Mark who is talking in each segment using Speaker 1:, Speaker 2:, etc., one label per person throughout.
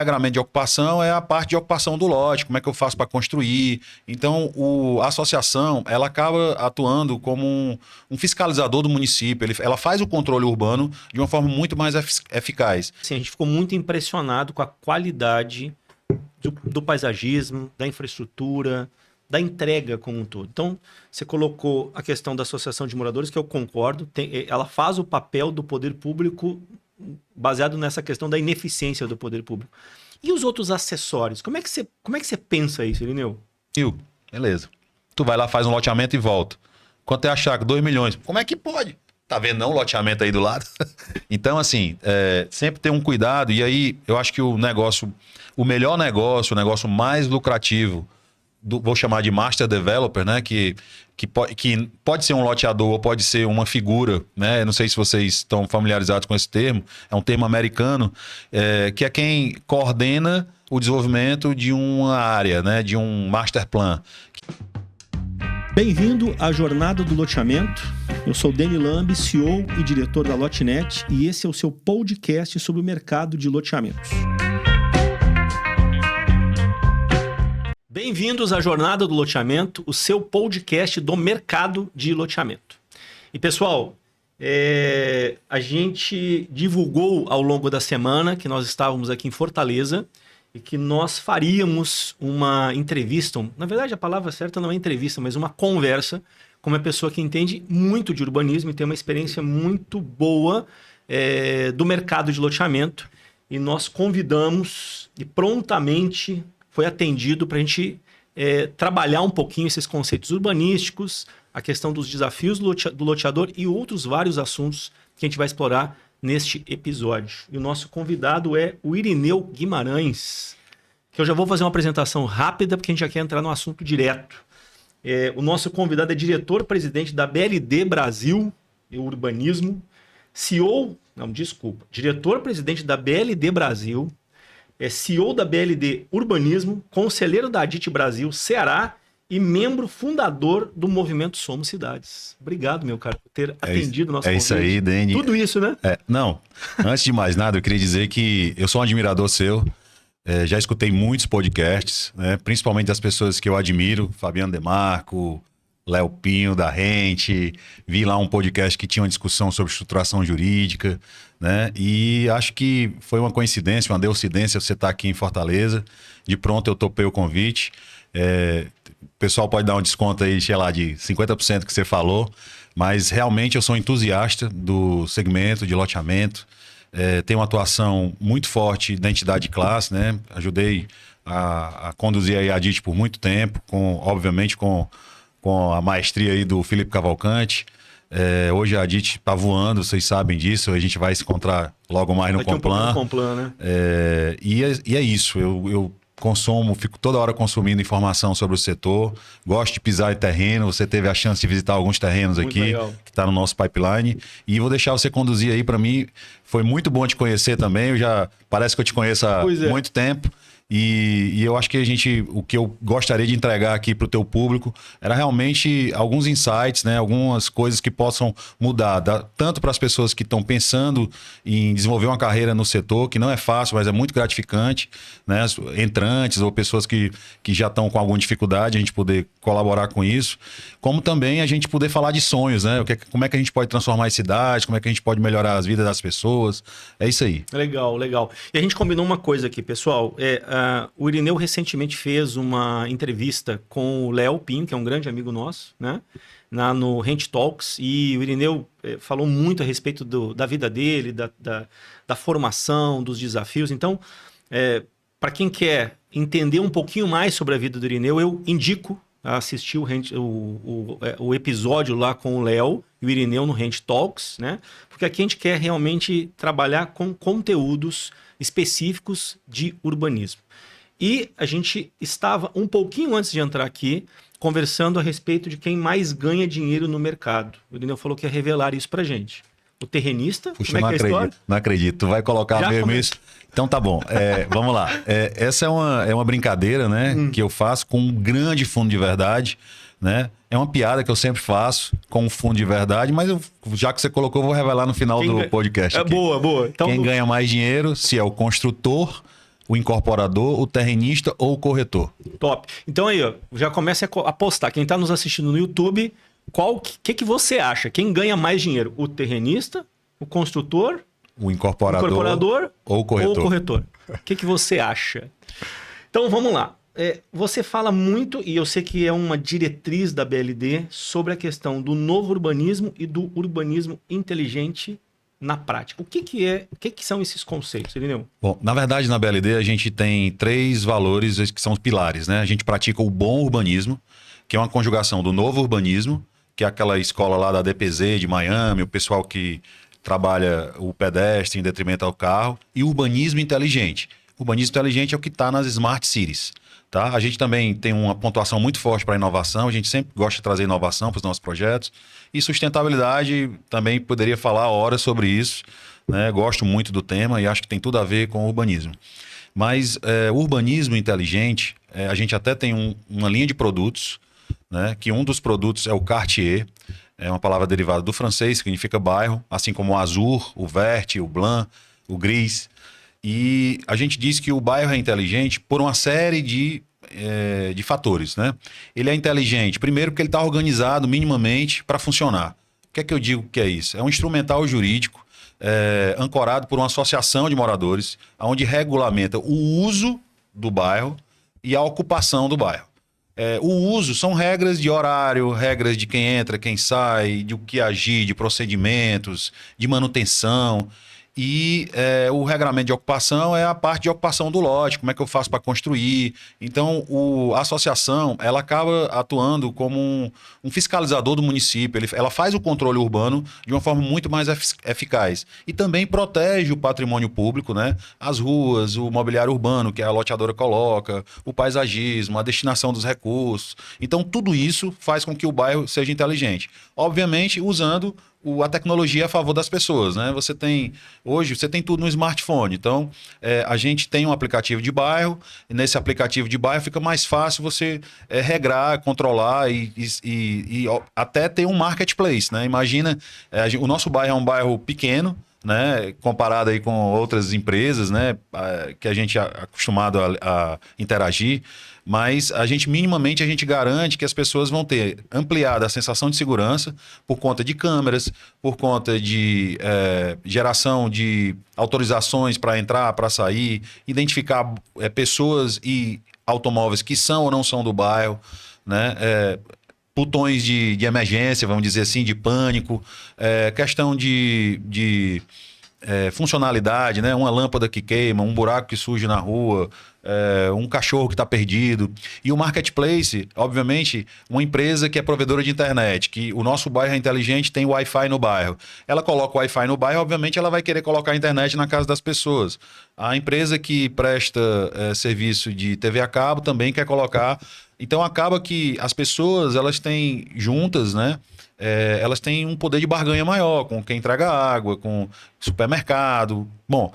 Speaker 1: regramento de ocupação é a parte de ocupação do lote, como é que eu faço para construir. Então, a associação, ela acaba atuando como um fiscalizador do município. Ela faz o controle urbano de uma forma muito mais eficaz.
Speaker 2: Assim, a gente ficou muito impressionado com a qualidade do paisagismo, da infraestrutura, da entrega como um todo. Então, você colocou a questão da associação de moradores, que eu concordo, ela faz o papel do poder público baseado nessa questão da ineficiência do poder público. E os outros acessórios? Como é que você pensa isso, Irineu?
Speaker 1: Beleza. Tu vai lá, faz um loteamento e volta. Quanto é a chácara? 2 milhões. Como é que pode? Tá vendo não o loteamento aí do lado? Então, assim, sempre ter um cuidado. E aí, eu acho que o melhor negócio, o negócio mais lucrativo, vou chamar de master developer, né? Que pode ser um loteador ou pode ser uma figura, né? Não sei se vocês estão familiarizados com esse termo. É um termo americano, que é quem coordena o desenvolvimento de uma área, né? De um master plan.
Speaker 2: Bem-vindo à Jornada do Loteamento. Eu sou Dani Lambi, CEO e diretor da Lotenet, e esse é o seu podcast sobre o mercado de loteamentos. Bem-vindos à Jornada do Loteamento, o seu podcast do mercado de loteamento. E pessoal, a gente divulgou ao longo da semana que nós estávamos aqui em Fortaleza e que nós faríamos uma entrevista, na verdade a palavra certa não é entrevista, mas uma conversa com uma pessoa que entende muito de urbanismo e tem uma experiência muito boa do mercado de loteamento. E nós convidamos e prontamente foi atendido para a gente trabalhar um pouquinho esses conceitos urbanísticos, a questão dos desafios do loteador e outros vários assuntos que a gente vai explorar neste episódio. E o nosso convidado é o Irineu Guimarães, que eu já vou fazer uma apresentação rápida porque a gente já quer entrar no assunto direto. O nosso convidado é diretor-presidente da BLD Brasil e Urbanismo, diretor-presidente da BLD Brasil, CEO da BLD Urbanismo, conselheiro da ADIT Brasil, Ceará e membro fundador do movimento Somos Cidades. Obrigado, meu cara, por ter atendido o nosso convite.
Speaker 1: É isso aí, Dani.
Speaker 2: Tudo isso, né?
Speaker 1: Não, antes de mais nada, eu queria dizer que eu sou um admirador seu. Já escutei muitos podcasts, né, principalmente das pessoas que eu admiro, Fabiano Demarco, Léo Pinho da Rente. Vi lá um podcast que tinha uma discussão sobre estruturação jurídica, né? E acho que foi uma coincidência, uma deucidência você estar aqui em Fortaleza. De pronto eu topei o convite. O pessoal pode dar um desconto aí, sei lá, de 50% que você falou, mas realmente eu sou entusiasta do segmento de loteamento. Tenho uma atuação muito forte na entidade de classe, né? Ajudei a conduzir a ADIT por muito tempo, obviamente com a maestria aí do Felipe Cavalcante. Hoje a ADIT está voando, vocês sabem disso, a gente vai se encontrar logo mais no Complan.
Speaker 2: Né?
Speaker 1: E é isso, eu consumo, fico toda hora consumindo informação sobre o setor, gosto de pisar em terreno. Você teve a chance de visitar alguns terrenos muito aqui, legal, que está no nosso pipeline, e vou deixar você conduzir aí. Para mim foi muito bom te conhecer também, parece que eu te conheço há muito tempo. E eu acho que o que eu gostaria de entregar aqui para o teu público era realmente alguns insights, né? Algumas coisas que possam mudar, tanto para as pessoas que estão pensando em desenvolver uma carreira no setor, que não é fácil, mas é muito gratificante, né? Entrantes ou pessoas que já estão com alguma dificuldade, a gente poder colaborar com isso, como também a gente poder falar de sonhos, né? Como é que a gente pode transformar as cidades, como é que a gente pode melhorar as vidas das pessoas. É isso aí.
Speaker 2: Legal, legal. E a gente combinou uma coisa aqui, pessoal. O Irineu recentemente fez uma entrevista com o Léo Pinho, que é um grande amigo nosso, né? No Rent Talks, e o Irineu falou muito a respeito da vida dele, da formação, dos desafios. Então, para quem quer entender um pouquinho mais sobre a vida do Irineu, eu indico a assistir o episódio lá com o Léo e o Irineu no Rent Talks, né? Porque aqui a gente quer realmente trabalhar com conteúdos específicos de urbanismo. E a gente estava, um pouquinho antes de entrar aqui, conversando a respeito de quem mais ganha dinheiro no mercado. O Irineu falou que ia revelar isso pra gente. O terrenista?
Speaker 1: Puxa, como é que é a história? Não acredito. Tu vai colocar já mesmo isso? Então tá bom. Vamos lá. Essa é uma brincadeira, né? Que eu faço com um grande fundo de verdade, né? É uma piada que eu sempre faço com um fundo de verdade, mas já que você colocou, eu vou revelar no final do podcast.
Speaker 2: Boa. Então,
Speaker 1: quem ganha mais dinheiro, se é o construtor, o incorporador, o terrenista ou o corretor.
Speaker 2: Top. Então aí, ó, já comece a apostar. Quem está nos assistindo no YouTube, que você acha? Quem ganha mais dinheiro? O terrenista, o construtor,
Speaker 1: O incorporador, ou o corretor.
Speaker 2: O que você acha? Então vamos lá. Você fala muito, e eu sei que é uma diretriz da BLD, sobre a questão do novo urbanismo e do urbanismo inteligente na prática. O que são esses conceitos, Irineu?
Speaker 1: Bom, na verdade, na BLD a gente tem 3 valores que são os pilares, né? A gente pratica o bom urbanismo, que é uma conjugação do novo urbanismo, que é aquela escola lá da DPZ de Miami, o pessoal que trabalha o pedestre em detrimento ao carro, e o urbanismo inteligente. O urbanismo inteligente é o que está nas Smart Cities. Tá? A gente também tem uma pontuação muito forte para inovação, a gente sempre gosta de trazer inovação para os nossos projetos. E sustentabilidade, também poderia falar horas sobre isso, né? Gosto muito do tema e acho que tem tudo a ver com o urbanismo. Mas o urbanismo inteligente, a gente até tem uma linha de produtos, né? Que um dos produtos é o Quartier, é uma palavra derivada do francês, que significa bairro, assim como o azur, o verde, o blanc, o gris. E a gente diz que o bairro é inteligente por uma série de fatores, né? Ele é inteligente, primeiro porque ele está organizado minimamente para funcionar. O que é que eu digo que é isso? É um instrumental jurídico ancorado por uma associação de moradores, onde regulamenta o uso do bairro e a ocupação do bairro. O uso são regras de horário, regras de quem entra, quem sai, de o que agir, de procedimentos, de manutenção. E o regramento de ocupação é a parte de ocupação do lote, como é que eu faço para construir. Então, a associação ela acaba atuando como um fiscalizador do município. Ela faz o controle urbano de uma forma muito mais eficaz. E também protege o patrimônio público, né? As ruas, o mobiliário urbano que a loteadora coloca, o paisagismo, a destinação dos recursos. Então, tudo isso faz com que o bairro seja inteligente. Obviamente, usando a tecnologia a favor das pessoas, né? Hoje você tem tudo no smartphone. Então, a gente tem um aplicativo de bairro, e nesse aplicativo de bairro fica mais fácil você regrar, controlar e até ter um marketplace, né? Imagina, o nosso bairro é um bairro pequeno, né, comparado aí com outras empresas, né, que a gente é acostumado a interagir, mas minimamente a gente garante que as pessoas vão ter ampliada a sensação de segurança por conta de câmeras, por conta de geração de autorizações para entrar, para sair, identificar pessoas e automóveis que são ou não são do bairro, né, botões de emergência, vamos dizer assim, de pânico, questão de funcionalidade, né? Uma lâmpada que queima, um buraco que surge na rua, um cachorro que está perdido. E o marketplace, obviamente, uma empresa que é provedora de internet, que o nosso bairro é inteligente, tem Wi-Fi no bairro. Ela coloca o Wi-Fi no bairro, obviamente ela vai querer colocar a internet na casa das pessoas. A empresa que presta serviço de TV a cabo também quer colocar. Então acaba que as pessoas, elas têm juntas, né? Elas têm um poder de barganha maior com quem entrega água, com supermercado. Bom,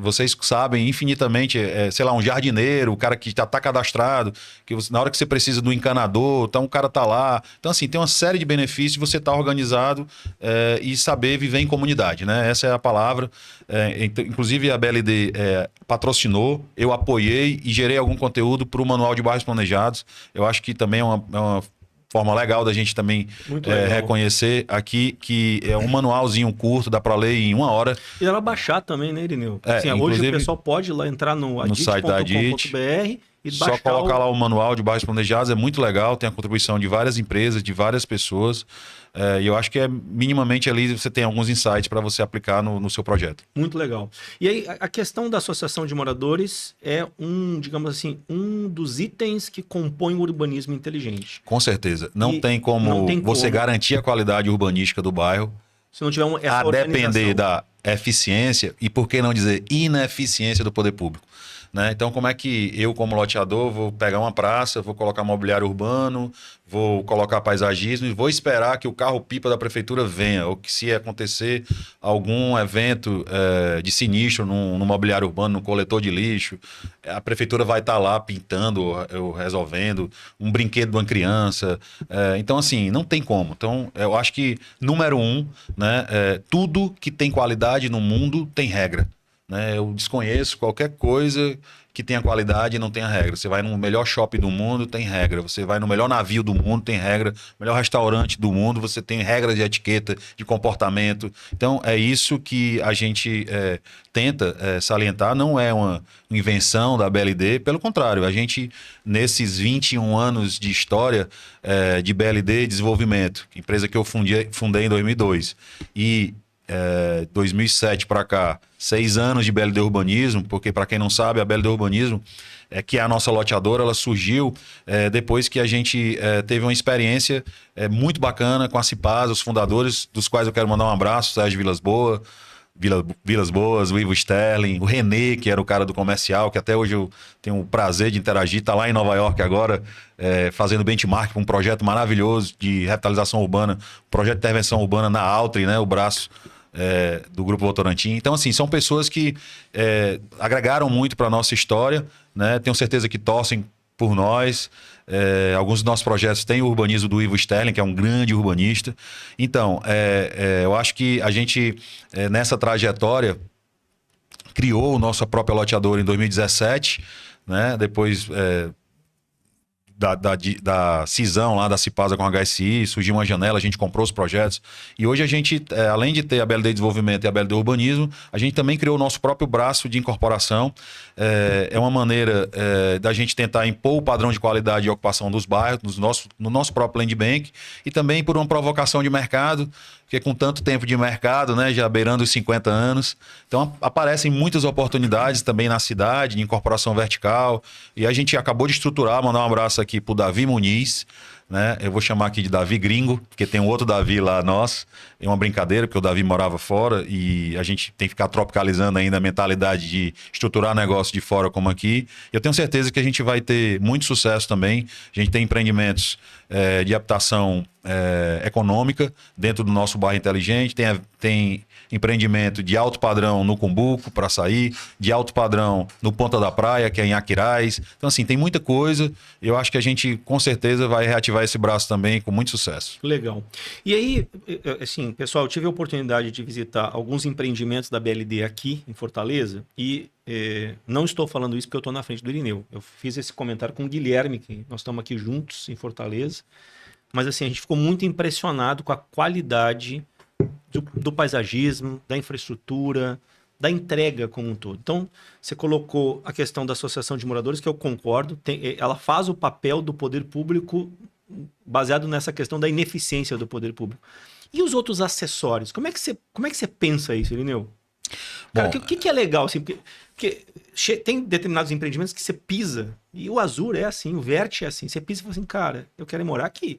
Speaker 1: vocês sabem infinitamente, sei lá, um jardineiro, o cara que já está cadastrado, que na hora que você precisa do encanador, então o cara está lá. Então, assim, tem uma série de benefícios de você estar organizado e saber viver em comunidade, né? Essa é a palavra. Inclusive, a BLD patrocinou, eu apoiei e gerei algum conteúdo para o Manual de Bairros Planejados. Eu acho que também é uma forma legal da gente também reconhecer aqui que é um manualzinho curto, dá para ler em 1 hora.
Speaker 2: E dá pra baixar também, né, Irineu? Assim, hoje o pessoal pode ir lá entrar no
Speaker 1: site da Adit
Speaker 2: e
Speaker 1: só colocar lá o Manual de Bairros Planejados, é muito legal, tem a contribuição de várias empresas, de várias pessoas. E eu acho que minimamente ali você tem alguns insights para você aplicar no seu projeto.
Speaker 2: Muito legal. E aí, a questão da associação de moradores é digamos assim, um dos itens que compõe o urbanismo inteligente.
Speaker 1: Com certeza. Não tem como você garantir a qualidade urbanística do bairro
Speaker 2: se não tiver essa
Speaker 1: a depender da eficiência e, por que não dizer, ineficiência do poder público. Né? Então, como é que eu, como loteador, vou pegar uma praça, vou colocar mobiliário urbano, vou colocar paisagismo e vou esperar que o carro-pipa da prefeitura venha, ou que, se acontecer algum evento de sinistro no mobiliário urbano, no coletor de lixo, a prefeitura vai estar lá pintando ou resolvendo um brinquedo de uma criança. Então, assim, não tem como. Então, eu acho que, número 1, né, tudo que tem qualidade no mundo tem regra. né? Eu desconheço qualquer coisa que tenha qualidade e não tenha regra. Você vai no melhor shopping do mundo, tem regra. Você vai no melhor navio do mundo, tem regra. Melhor restaurante do mundo, você tem regras de etiqueta, de comportamento. Então, é isso que a gente tenta salientar. Não é uma invenção da BLD, pelo contrário. A gente, nesses 21 anos de história de BLD Desenvolvimento, empresa que eu fundei em 2002, e 2007 para cá, 6 anos de BLD Urbanismo, porque para quem não sabe, a BLD Urbanismo, que é a nossa loteadora, ela surgiu depois que a gente teve uma experiência muito bacana com a Cipasa, os fundadores, dos quais eu quero mandar um abraço, Sérgio Vilas Boas, o Ivo Sterling, o Renê, que era o cara do comercial, que até hoje eu tenho o prazer de interagir, está lá em Nova York agora, fazendo benchmark para um projeto maravilhoso de revitalização urbana, projeto de intervenção urbana na Altri, né, o braço do Grupo Votorantim. Então, assim, são pessoas que agregaram muito para a nossa história, né? Tenho certeza que torcem por nós. Alguns dos nossos projetos têm o urbanismo do Ivo Sterling, que é um grande urbanista. Então, eu acho que a gente, nessa trajetória, criou a nossa própria loteadora em 2017, né? Depois da cisão lá da Cipasa com a HSI, surgiu uma janela, a gente comprou os projetos. E hoje a gente, além de ter a BLD Desenvolvimento e a BLD Urbanismo, a gente também criou o nosso próprio braço de incorporação. É uma maneira da gente tentar impor o padrão de qualidade e ocupação dos bairros, no nosso próprio Land Bank, e também por uma provocação de mercado, porque com tanto tempo de mercado, né, já beirando os 50 anos, então aparecem muitas oportunidades também na cidade, de incorporação vertical, e a gente acabou de estruturar, mandar um abraço aqui pro Davi Muniz, né? Eu vou chamar aqui de Davi Gringo, porque tem um outro Davi lá nosso, é uma brincadeira, porque o Davi morava fora e a gente tem que ficar tropicalizando ainda a mentalidade de estruturar negócio de fora como aqui. Eu tenho certeza que a gente vai ter muito sucesso também. A gente tem empreendimentos de habitação econômica dentro do nosso bairro inteligente, tem empreendimento de alto padrão no Cumbuco, para sair, de alto padrão no Ponta da Praia, que é em Aquiraz. Então, assim, tem muita coisa. Eu acho que a gente, com certeza, vai reativar esse braço também com muito sucesso.
Speaker 2: Legal. E aí, assim, pessoal, eu tive a oportunidade de visitar alguns empreendimentos da BLD aqui em Fortaleza e não estou falando isso porque eu estou na frente do Irineu. Eu fiz esse comentário com o Guilherme, que nós estamos aqui juntos em Fortaleza. Mas, assim, a gente ficou muito impressionado com a qualidade do paisagismo, da infraestrutura, da entrega como um todo. Então, você colocou a questão da associação de moradores, que eu concordo, ela faz o papel do poder público baseado nessa questão da ineficiência do poder público. E os outros acessórios? Como é que você pensa isso, Irineu? Cara, o que é legal? Assim, porque tem determinados empreendimentos que você pisa, e o Azur é assim, o Vert é assim, você pisa e fala assim, cara, eu quero morar aqui.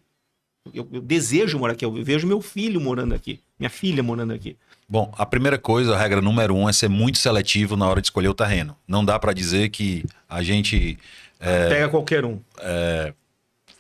Speaker 2: Eu desejo morar aqui, eu vejo meu filho morando aqui, minha filha morando aqui.
Speaker 1: Bom, a primeira coisa, a regra número 1 é ser muito seletivo na hora de escolher o terreno. Não dá para dizer que a gente
Speaker 2: pega qualquer um.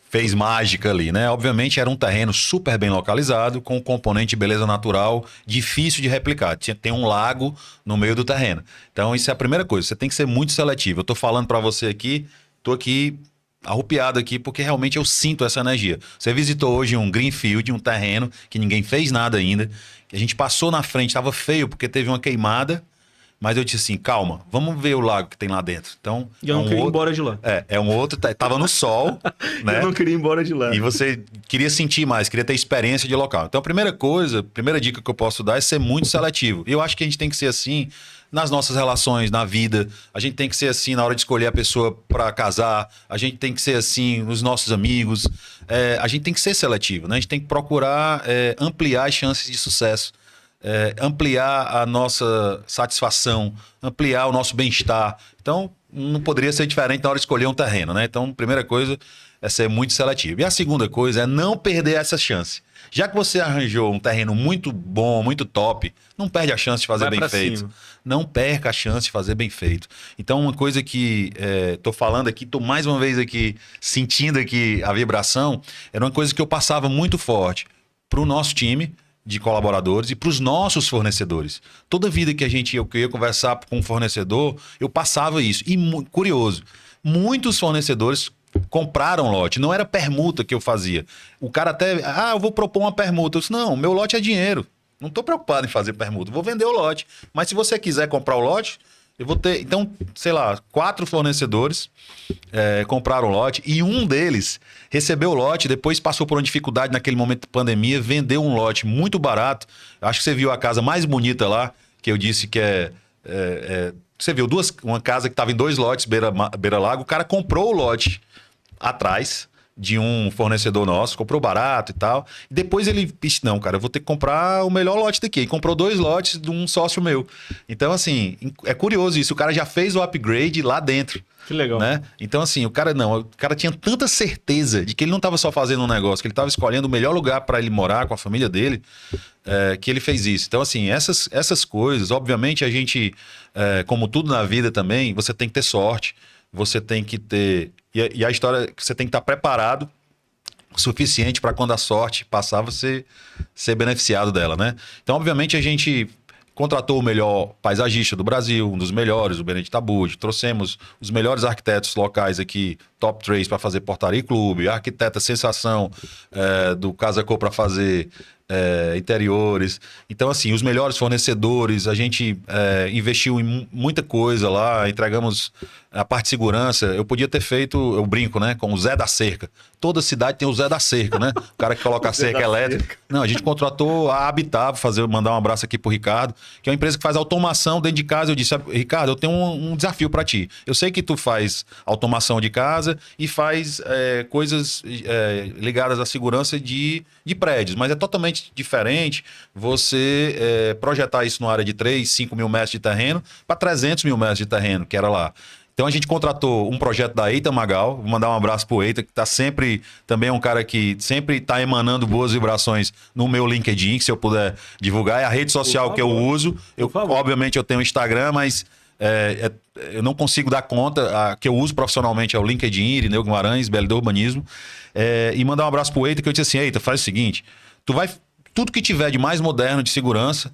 Speaker 1: Fez mágica ali, né? Obviamente era um terreno super bem localizado, com um componente de beleza natural difícil de replicar. Tem um lago no meio do terreno. Então isso é a primeira coisa, você tem que ser muito seletivo. Eu tô falando para você aqui, tô aqui arrupiado aqui, porque realmente eu sinto essa energia. Você visitou hoje um greenfield, um terreno que ninguém fez nada ainda, que a gente passou na frente, estava feio porque teve uma queimada, mas eu disse assim, calma, vamos ver o lago que tem lá dentro. Então,
Speaker 2: e eu não queria ir embora de lá.
Speaker 1: Tava no sol, né?
Speaker 2: Eu não queria ir embora de lá.
Speaker 1: E você queria sentir mais, queria ter experiência de local. Então, a primeira dica que eu posso dar é ser muito seletivo. E eu acho que a gente tem que ser assim nas nossas relações, na vida. A gente tem que ser assim na hora de escolher a pessoa para casar. A gente tem que ser assim nos nossos amigos. A gente tem que ser seletivo, né? A gente tem que procurar ampliar as chances de sucesso. Ampliar a nossa satisfação, ampliar o nosso bem-estar. Então, não poderia ser diferente na hora de escolher um terreno, né? Então, a primeira coisa é ser muito seletivo. E a segunda coisa é não perder essa chance. Já que você arranjou um terreno muito bom, muito top, não perde a chance de fazer bem feito. Cima. Não perca a chance de fazer bem feito. Então, uma coisa que estou falando aqui, estou mais uma vez aqui sentindo aqui a vibração, era uma coisa que eu passava muito forte para o nosso time de colaboradores e para os nossos fornecedores. Toda vida que eu ia conversar com um fornecedor, eu passava isso. E curioso, muitos fornecedores compraram lote, não era permuta que eu fazia. O cara até, eu vou propor uma permuta. Eu disse, não, meu lote é dinheiro. Não estou preocupado em fazer permuta. Vou vender o lote. Mas se você quiser comprar o lote, eu vou ter... Então, sei lá, 4 fornecedores compraram o lote e um deles recebeu o lote, depois passou por uma dificuldade naquele momento de pandemia, vendeu um lote muito barato. Acho que você viu a casa mais bonita lá, que eu disse que você viu uma casa que estava em 2 lotes, beira-lago. O cara comprou o lote atrás de um fornecedor nosso, comprou barato e tal. E depois ele disse, não, cara, eu vou ter que comprar o melhor lote daqui. E comprou 2 lotes de um sócio meu. Então, assim, é curioso isso. O cara já fez o upgrade lá dentro.
Speaker 2: Que legal.
Speaker 1: Né? Então, assim, o cara tinha tanta certeza de que ele não estava só fazendo um negócio, que ele estava escolhendo o melhor lugar para ele morar com a família dele, que ele fez isso. Então, assim, essas coisas, obviamente, a gente, como tudo na vida também, você tem que ter sorte, você tem que ter... E a história é que você tem que estar preparado o suficiente para quando a sorte passar, você ser beneficiado dela, né? Então, obviamente, a gente contratou o melhor paisagista do Brasil, um dos melhores, o Benedito Abud. Trouxemos os melhores arquitetos locais aqui, top 3 para fazer portaria e clube, a arquiteta sensação do Casa Cor para fazer interiores. Então, assim, os melhores fornecedores, a gente investiu em muita coisa lá, entregamos a parte de segurança. Eu podia ter feito, eu brinco, né, com o Zé da Cerca. Toda cidade tem o Zé da Cerca, né? O cara que coloca a cerca elétrica. Não, a gente contratou a Habitat, mandar um abraço aqui pro Ricardo, que é uma empresa que faz automação dentro de casa. Eu disse, Ricardo, eu tenho um desafio para ti. Eu sei que tu faz automação de casa e faz coisas ligadas à segurança de prédios, mas é totalmente diferente você projetar isso numa área de 3, 5 mil metros de terreno para 300 mil metros de terreno, que era lá. Então a gente contratou um projeto da Eita Magal, vou mandar um abraço pro Eita, que tá sempre, também é um cara que sempre está emanando boas vibrações no meu LinkedIn, que se eu puder divulgar, é a rede social que eu uso. Obviamente eu tenho o Instagram, mas eu não consigo dar conta, a que eu uso profissionalmente é o LinkedIn, Irineu Guimarães, BLD Urbanismo, e mandar um abraço pro Eita, que eu disse assim, Eita, faz o seguinte, tudo que tiver de mais moderno de segurança,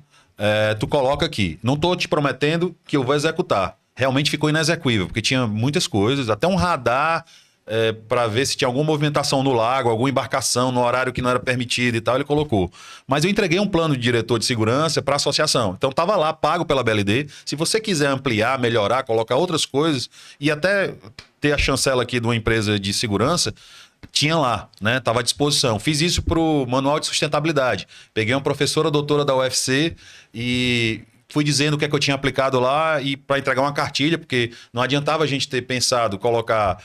Speaker 1: tu coloca aqui. Não tô te prometendo que eu vou executar. Realmente ficou inexequível, porque tinha muitas coisas, até um radar para ver se tinha alguma movimentação no lago, alguma embarcação no horário que não era permitido e tal, ele colocou. Mas eu entreguei um plano de diretor de segurança para a associação. Então estava lá, pago pela BLD. Se você quiser ampliar, melhorar, colocar outras coisas e até ter a chancela aqui de uma empresa de segurança, tinha lá, né? Estava à disposição. Fiz isso para o Manual de Sustentabilidade. Peguei uma professora doutora da UFC e fui dizendo o que é que eu tinha aplicado lá e para entregar uma cartilha, porque não adiantava a gente ter pensado colocar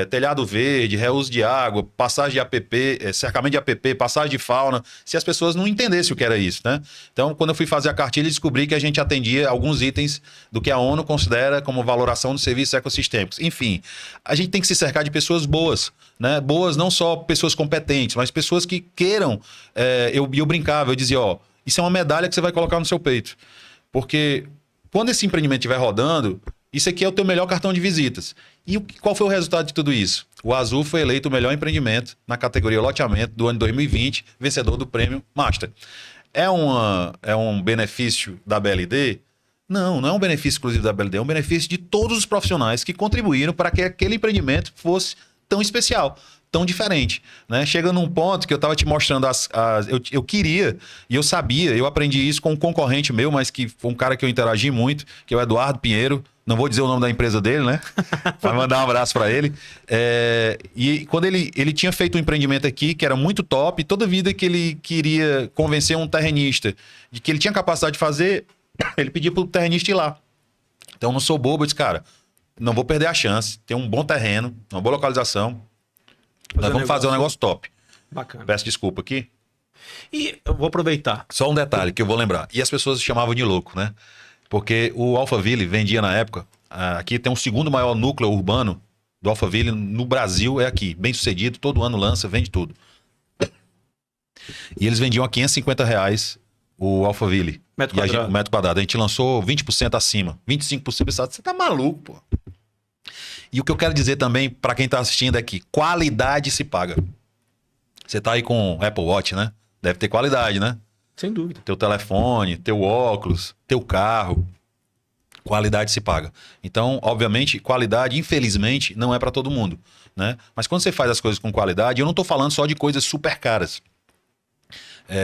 Speaker 1: telhado verde, reuso de água, passagem de APP, cercamento de APP, passagem de fauna, se as pessoas não entendessem o que era isso, né? Então, quando eu fui fazer a cartilha, descobri que a gente atendia alguns itens do que a ONU considera como valoração dos serviços ecossistêmicos. Enfim, a gente tem que se cercar de pessoas boas, né? Boas não só pessoas competentes, mas pessoas que queiram. Eu brincava, eu dizia, isso é uma medalha que você vai colocar no seu peito. Porque quando esse empreendimento estiver rodando, isso aqui é o teu melhor cartão de visitas. E qual foi o resultado de tudo isso? O Azul foi eleito o melhor empreendimento na categoria loteamento do ano 2020, vencedor do prêmio Master. É um benefício da BLD? Não é um benefício exclusivo da BLD, é um benefício de todos os profissionais que contribuíram para que aquele empreendimento fosse tão especial, tão diferente, né? Chega num ponto que eu estava te mostrando eu queria e eu sabia, eu aprendi isso com um concorrente meu, mas que foi um cara que eu interagi muito, que é o Eduardo Pinheiro. Não vou dizer o nome da empresa dele, né? Vai mandar um abraço para ele. E quando ele tinha feito um empreendimento aqui que era muito top, e toda vida que ele queria convencer um terrenista de que ele tinha capacidade de fazer, ele pedia pro terrenista ir lá. Então eu não sou bobo, eu disse, cara, não vou perder a chance, tem um bom terreno, uma boa localização. Nós vamos fazer um negócio top.
Speaker 2: Bacana.
Speaker 1: Peço desculpa aqui.
Speaker 2: E eu vou aproveitar.
Speaker 1: Só um detalhe que eu vou lembrar. E as pessoas chamavam de louco, né? Porque o Alphaville vendia na época... Aqui tem o segundo maior núcleo urbano do Alphaville no Brasil, é aqui. Bem sucedido, todo ano lança, vende tudo. E eles vendiam a R$550 o Alphaville.
Speaker 2: Metro quadrado.
Speaker 1: Metro quadrado. A gente lançou 20% acima. 25%. Você tá maluco, pô. E o que eu quero dizer também para quem tá assistindo é que qualidade se paga. Você tá aí com Apple Watch, né? Deve ter qualidade, né?
Speaker 2: Sem dúvida.
Speaker 1: Teu telefone, teu óculos, teu carro. Qualidade se paga. Então, obviamente, qualidade, infelizmente, não é para todo mundo, né? Mas quando você faz as coisas com qualidade, eu não tô falando só de coisas super caras.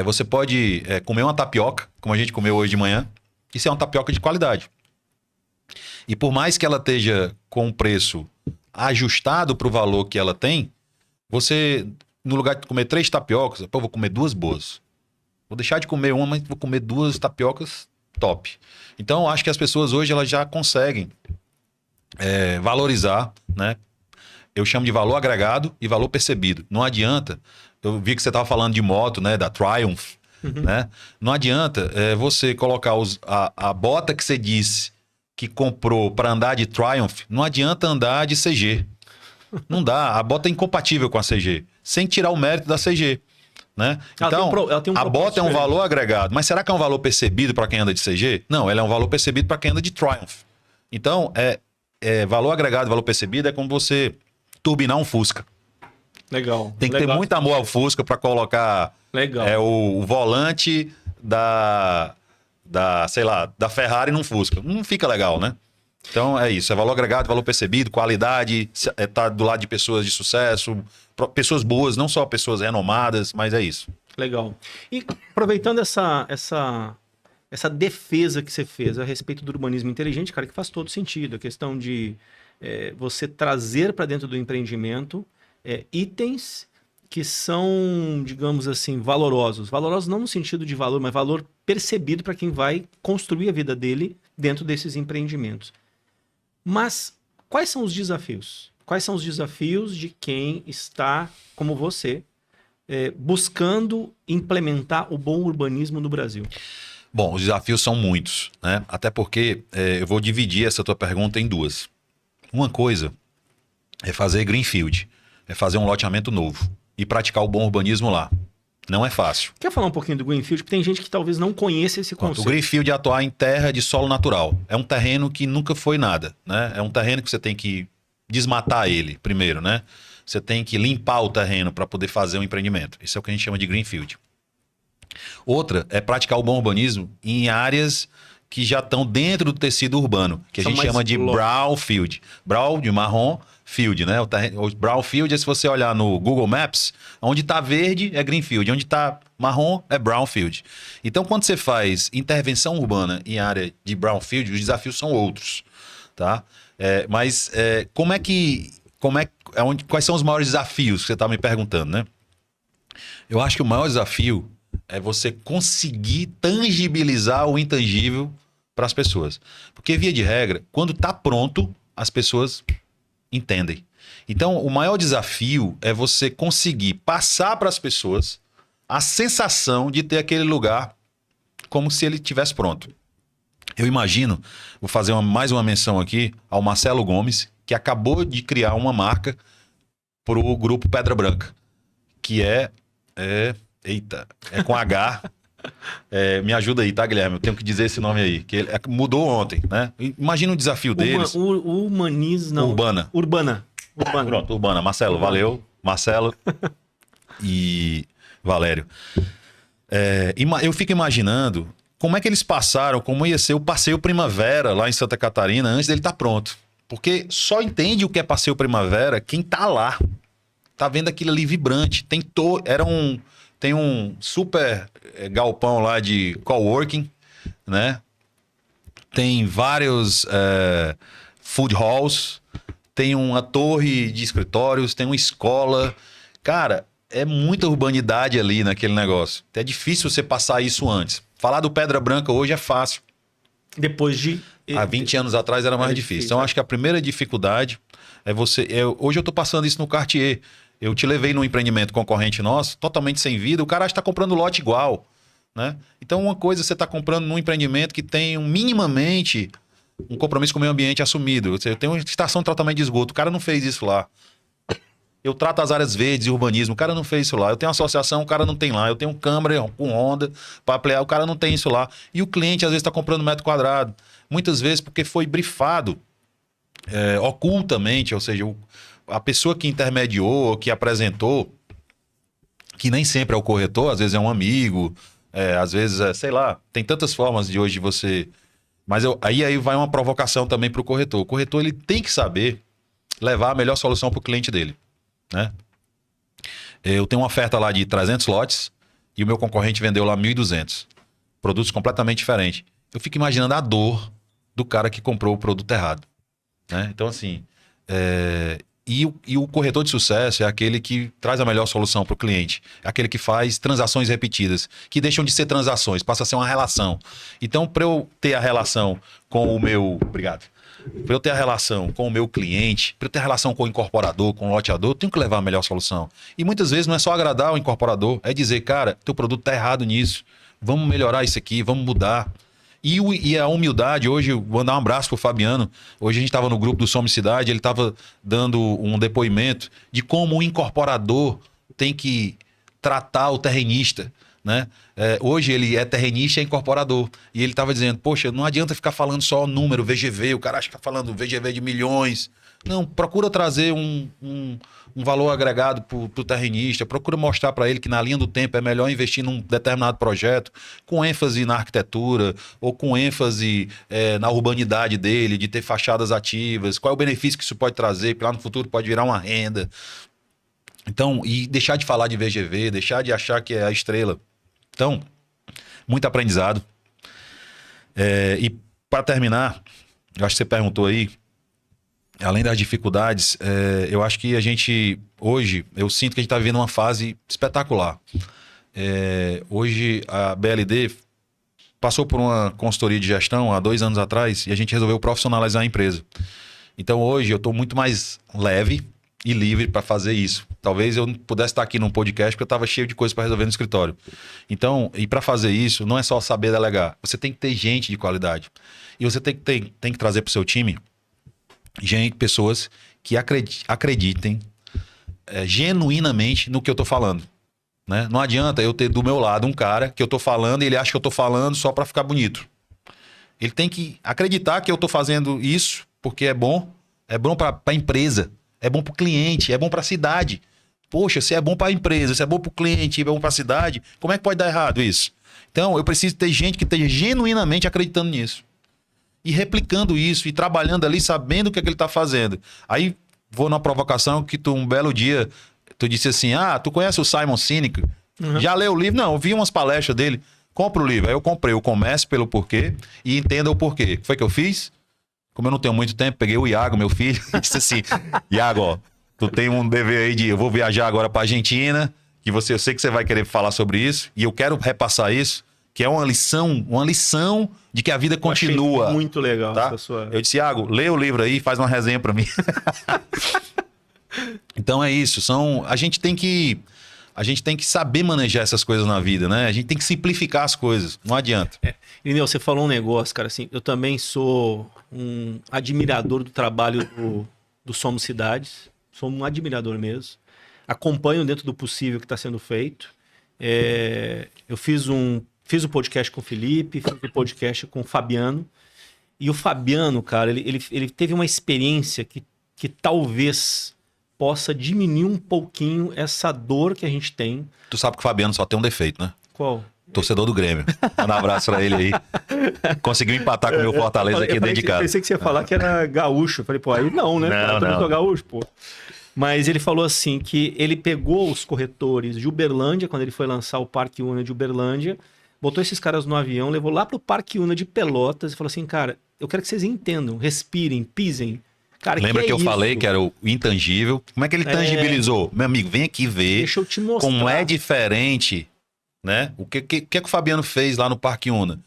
Speaker 1: Você pode comer uma tapioca, como a gente comeu hoje de manhã. Isso é uma tapioca de qualidade. E por mais que ela esteja com um preço ajustado para o valor que ela tem, você, no lugar de comer 3 tapiocas, pô, vou comer 2 boas. Vou deixar de comer uma, mas vou comer 2 tapiocas top. Então, eu acho que as pessoas hoje elas já conseguem valorizar, né? Eu chamo de valor agregado e valor percebido. Não adianta, eu vi que você estava falando de moto, né? Da Triumph, né? Não adianta você colocar a bota que você disse que comprou para andar de Triumph, não adianta andar de CG. Não dá, a bota é incompatível com a CG, sem tirar o mérito da CG. Né? Então,
Speaker 2: ela tem um
Speaker 1: a bota é um
Speaker 2: diferente.
Speaker 1: valor agregado, mas será que é um valor percebido para quem anda de CG? Não, ela é um valor percebido para quem anda de Triumph. Então, valor agregado, valor percebido é como você turbinar um Fusca.
Speaker 2: Legal.
Speaker 1: Tem que ter muito amor ao Fusca para colocar o volante sei lá, da Ferrari num Fusca. Não fica legal, né? Então é isso, é valor agregado, valor percebido, qualidade, tá do lado de pessoas de sucesso, pessoas boas, não só pessoas renomadas, mas é isso.
Speaker 2: Legal. E aproveitando essa defesa que você fez a respeito do urbanismo inteligente, cara, que faz todo sentido. A questão de você trazer para dentro do empreendimento itens que são, digamos assim, valorosos. Valorosos não no sentido de valor, mas valor percebido para quem vai construir a vida dele dentro desses empreendimentos. Mas quais são os desafios? Quais são os desafios de quem está, como você, buscando implementar o bom urbanismo no Brasil?
Speaker 1: Bom, os desafios são muitos, né? Até porque eu vou dividir essa tua pergunta em 2. Uma coisa é fazer greenfield, é fazer um loteamento novo e praticar o bom urbanismo lá. Não é fácil.
Speaker 2: Quer falar um pouquinho do greenfield? Porque tem gente que talvez não conheça esse conceito.
Speaker 1: O greenfield é atuar em terra de solo natural. É um terreno que nunca foi nada, né? É um terreno que você tem que desmatar ele primeiro, né? Você tem que limpar o terreno para poder fazer um empreendimento. Isso é o que a gente chama de greenfield. Outra é praticar o bom urbanismo em áreas que já estão dentro do tecido urbano, que a gente chama de brownfield. Brown de marrom, field, né? O brownfield é se você olhar no Google Maps, onde está verde é greenfield, onde está marrom é brownfield. Então, quando você faz intervenção urbana em área de brownfield, os desafios são outros, tá? Quais são os maiores desafios que você está me perguntando, né? Eu acho que o maior desafio é você conseguir tangibilizar o intangível para as pessoas. Porque, via de regra, quando está pronto, as pessoas entendem. Então, o maior desafio é você conseguir passar para as pessoas a sensação de ter aquele lugar como se ele estivesse pronto. Eu imagino, vou fazer mais uma menção aqui ao Marcelo Gomes, que acabou de criar uma marca para o grupo Pedra Branca, que é com H. Me ajuda aí, tá, Guilherme? Eu tenho que dizer esse nome aí, que ele mudou ontem, né? Imagina o desafio deles. Urbana. Pronto, Urbana. Marcelo, valeu. Marcelo e Valério. Eu fico imaginando como é que eles passaram, como ia ser o Passeio Primavera lá em Santa Catarina antes dele estar pronto. Porque só entende o que é Passeio Primavera quem tá lá. Tá vendo aquilo ali vibrante. Tem um super galpão lá de coworking, né? Tem vários food halls, tem uma torre de escritórios, tem uma escola. Cara, é muita urbanidade ali naquele negócio. É difícil você passar isso antes. Falar do Pedra Branca hoje é fácil.
Speaker 2: Depois de...
Speaker 1: Há 20 anos atrás era mais difícil. Então, acho que a primeira dificuldade é você... hoje eu tô passando isso no Cartier. Eu te levei num empreendimento concorrente nosso, totalmente sem vida, o cara está comprando lote igual, né? Então, uma coisa você está comprando num empreendimento que tem minimamente um compromisso com o meio ambiente assumido. Você tem uma estação de tratamento de esgoto, o cara não fez isso lá. Eu trato as áreas verdes e urbanismo, o cara não fez isso lá. Eu tenho associação, o cara não tem lá. Eu tenho câmara com Honda para ampliar, o cara não tem isso lá. E o cliente, às vezes, está comprando metro quadrado. Muitas vezes porque foi brifado ocultamente, ou seja, a pessoa que intermediou, que apresentou, que nem sempre é o corretor, às vezes é um amigo, às vezes sei lá, tem tantas formas de hoje você... Mas aí vai uma provocação também para o corretor. O corretor ele tem que saber levar a melhor solução para o cliente dele, né? Eu tenho uma oferta lá de 300 lotes e o meu concorrente vendeu lá 1.200. Produtos completamente diferentes. Eu fico imaginando a dor do cara que comprou o produto errado, né? Então, assim, e o corretor de sucesso é aquele que traz a melhor solução para o cliente. É aquele que faz transações repetidas, que deixam de ser transações, passa a ser uma relação. Então, para eu ter a relação com o meu... Obrigado. Para eu ter a relação com o meu cliente, para eu ter a relação com o incorporador, com o loteador, eu tenho que levar a melhor solução. E muitas vezes não é só agradar o incorporador, é dizer, cara, teu produto está errado nisso, vamos melhorar isso aqui, vamos mudar. E a humildade, hoje, vou mandar um abraço pro Fabiano. Hoje a gente estava no grupo do Somos Cidade, ele estava dando um depoimento de como o incorporador tem que tratar o terrenista, né? Hoje ele é terrenista e é incorporador. E ele estava dizendo, poxa, não adianta ficar falando só número, VGV, o cara acha que está falando VGV de milhões. Não, procura trazer um valor agregado para o terrenista, procura mostrar para ele que na linha do tempo é melhor investir num determinado projeto, com ênfase na arquitetura ou com ênfase na urbanidade dele, de ter fachadas ativas, qual é o benefício que isso pode trazer, que lá no futuro pode virar uma renda. Então, e deixar de falar de VGV, deixar de achar que é a estrela. Então, muito aprendizado. E para terminar, eu acho que você perguntou aí, além das dificuldades, eu acho que a gente, hoje, eu sinto que a gente está vivendo uma fase espetacular. Hoje, a BLD passou por uma consultoria de gestão há 2 anos atrás e a gente resolveu profissionalizar a empresa. Então, hoje, eu estou muito mais leve e livre para fazer isso. Talvez eu não pudesse estar aqui num podcast porque eu estava cheio de coisas para resolver no escritório. Então, e para fazer isso, não é só saber delegar. Você tem que ter gente de qualidade. E você tem que trazer para o seu time pessoas que acreditem genuinamente no que eu tô falando, né? Não adianta eu ter do meu lado um cara que eu tô falando e ele acha que eu tô falando só para ficar bonito. Ele tem que acreditar que eu tô fazendo isso porque é bom para a empresa, é bom para o cliente, é bom para a cidade. Poxa, se é bom para a empresa, se é bom para o cliente, é bom para a cidade, como é que pode dar errado isso? Então, eu preciso ter gente que esteja genuinamente acreditando nisso. E replicando isso, e trabalhando ali, sabendo o que é que ele está fazendo. Aí, vou numa provocação que um belo dia, tu disse assim, tu conhece o Simon Sinek? Uhum. Já leu o livro? Não, eu vi umas palestras dele. Compra o livro. Aí eu comprei, eu começo pelo porquê e entenda o porquê. O que foi que eu fiz? Como eu não tenho muito tempo, peguei o Iago, meu filho, e disse assim, Iago, ó, tu tem um dever aí eu vou viajar agora para Argentina, que eu sei que você vai querer falar sobre isso, e eu quero repassar isso, que é uma lição de que a vida continua.
Speaker 2: Achei muito legal,
Speaker 1: tá?
Speaker 2: Essa sua...
Speaker 1: Eu disse, Iago, lê o livro aí e faz uma resenha para mim. Então é isso, a gente tem que saber manejar essas coisas na vida, né? A gente tem que simplificar as coisas, não adianta.
Speaker 2: Irineu, você falou um negócio, cara, assim, eu também sou um admirador do trabalho do Somos Cidades, sou um admirador mesmo, acompanho dentro do possível que está sendo feito. Eu fiz o podcast com o Felipe, fiz o podcast com o Fabiano, e o Fabiano, cara, ele teve uma experiência que talvez possa diminuir um pouquinho essa dor que a gente tem.
Speaker 1: Tu sabe que o Fabiano só tem um defeito, né?
Speaker 2: Qual?
Speaker 1: Torcedor do Grêmio. Manda um abraço pra ele aí. Conseguiu empatar com o meu Fortaleza aqui dentro de casa.
Speaker 2: Pensei que você ia falar que era gaúcho. Eu falei, pô, aí não, né?
Speaker 1: Não.
Speaker 2: Sou gaúcho, pô. Mas ele falou assim, que ele pegou os corretores de Uberlândia, quando ele foi lançar o Parque Una de Uberlândia, botou esses caras no avião, levou lá pro Parque Una de Pelotas e falou assim, cara, eu quero que vocês entendam, respirem, pisem. Cara,
Speaker 1: lembra que eu falei que era o intangível? Como é que ele tangibilizou? Meu amigo, vem aqui ver.
Speaker 2: Deixa eu te mostrar.
Speaker 1: Como é diferente, né? O que o Fabiano fez lá no Parque Una?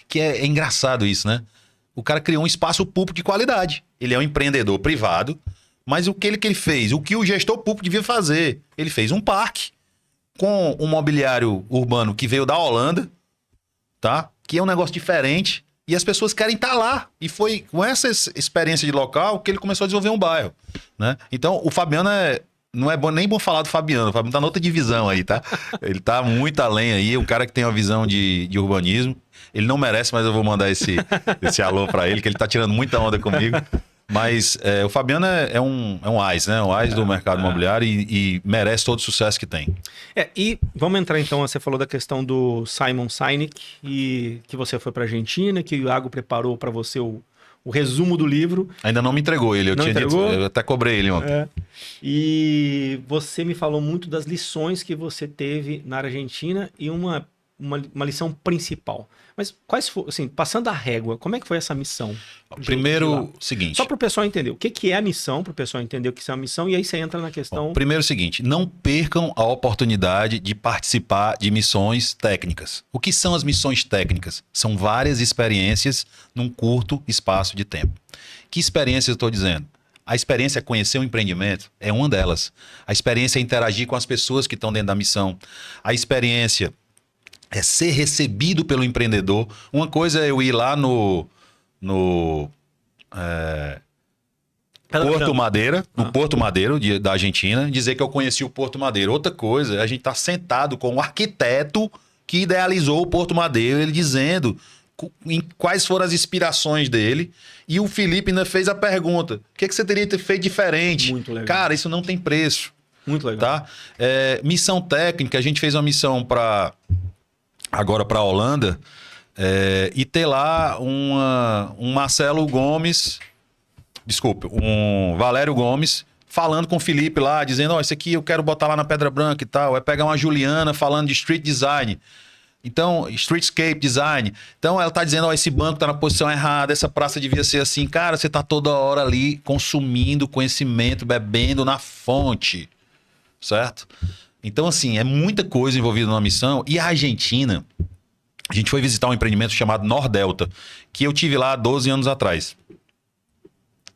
Speaker 1: Que é engraçado isso, né? O cara criou um espaço público de qualidade. Ele é um empreendedor privado, mas o que ele fez? O que o gestor público devia fazer? Ele fez um parque com um mobiliário urbano que veio da Holanda, tá? Que é um negócio diferente. E as pessoas querem estar lá. E foi com essa experiência de local que ele começou a desenvolver um bairro, né? Então, o Fabiano não é nem bom falar do Fabiano. O Fabiano tá noutra divisão aí, tá? Ele tá muito além aí. O cara que tem uma visão de urbanismo. Ele não merece, mas eu vou mandar esse alô pra ele, que ele tá tirando muita onda comigo. Mas o Fabiano é um AIS, né? Um AIS do mercado imobiliário e merece todo o sucesso que tem.
Speaker 2: E vamos entrar então, você falou da questão do Simon Sinek, e que você foi para a Argentina, que o Iago preparou para você o resumo do livro.
Speaker 1: Ainda não me entregou ele,
Speaker 2: entregou?
Speaker 1: Eu até cobrei ele ontem.
Speaker 2: E você me falou muito das lições que você teve na Argentina e uma lição principal. Mas quais foram, assim, passando a régua, como é que foi essa missão?
Speaker 1: Primeiro, seguinte.
Speaker 2: Só para o pessoal entender, o que é a missão, para o pessoal entender o que é a missão, e aí você entra na questão...
Speaker 1: Bom, primeiro, seguinte, não percam a oportunidade de participar de missões técnicas. O que são as missões técnicas? São várias experiências num curto espaço de tempo. Que experiências eu estou dizendo? A experiência é conhecer o empreendimento, é uma delas. A experiência é interagir com as pessoas que estão dentro da missão. A experiência é ser recebido pelo empreendedor. Uma coisa é eu ir lá no Porto Madeira, Porto Madeiro da Argentina, dizer que eu conheci o Porto Madeiro. Outra coisa é a gente estar sentado com o arquiteto que idealizou o Porto Madeiro, ele dizendo quais foram as inspirações dele. E o Felipe ainda fez a pergunta: o que você teria feito diferente? Muito legal. Cara, isso não tem preço. Muito legal. Tá? Missão técnica, a gente fez uma missão agora para a Holanda, e ter lá um Marcelo Gomes, desculpa, um Valério Gomes falando com o Felipe lá, dizendo, isso aqui eu quero botar lá na Pedra Branca e tal. Pegar uma Juliana falando de street design. Então, streetscape design. Então, ela tá dizendo, esse banco tá na posição errada, essa praça devia ser assim. Cara, você tá toda hora ali consumindo conhecimento, bebendo na fonte, certo? Então, assim, é muita coisa envolvida na missão. E a Argentina, a gente foi visitar um empreendimento chamado Nordelta, que eu tive lá 12 anos atrás.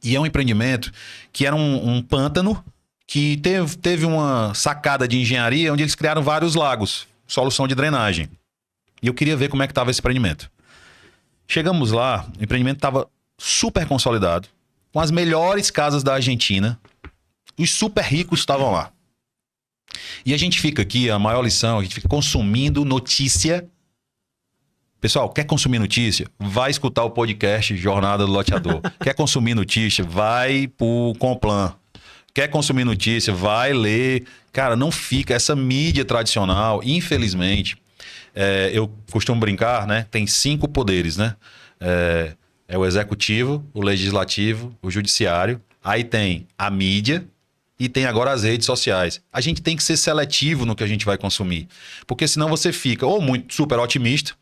Speaker 1: E é um empreendimento que era um pântano que teve uma sacada de engenharia onde eles criaram vários lagos, solução de drenagem. E eu queria ver como é que estava esse empreendimento. Chegamos lá, o empreendimento estava super consolidado, com as melhores casas da Argentina. Os super ricos estavam lá. E a gente fica aqui, a maior lição, a gente fica consumindo notícia. Pessoal, quer consumir notícia? Vai escutar o podcast Jornada do Loteador. Quer consumir notícia? Vai pro Complan. Quer consumir notícia? Vai ler. Cara, não fica. Essa mídia tradicional, infelizmente, eu costumo brincar, né? Tem 5 poderes, né? É o executivo, o legislativo, o judiciário. Aí tem a mídia. E tem agora as redes sociais. A gente tem que ser seletivo no que a gente vai consumir. Porque senão você fica ou muito super otimista,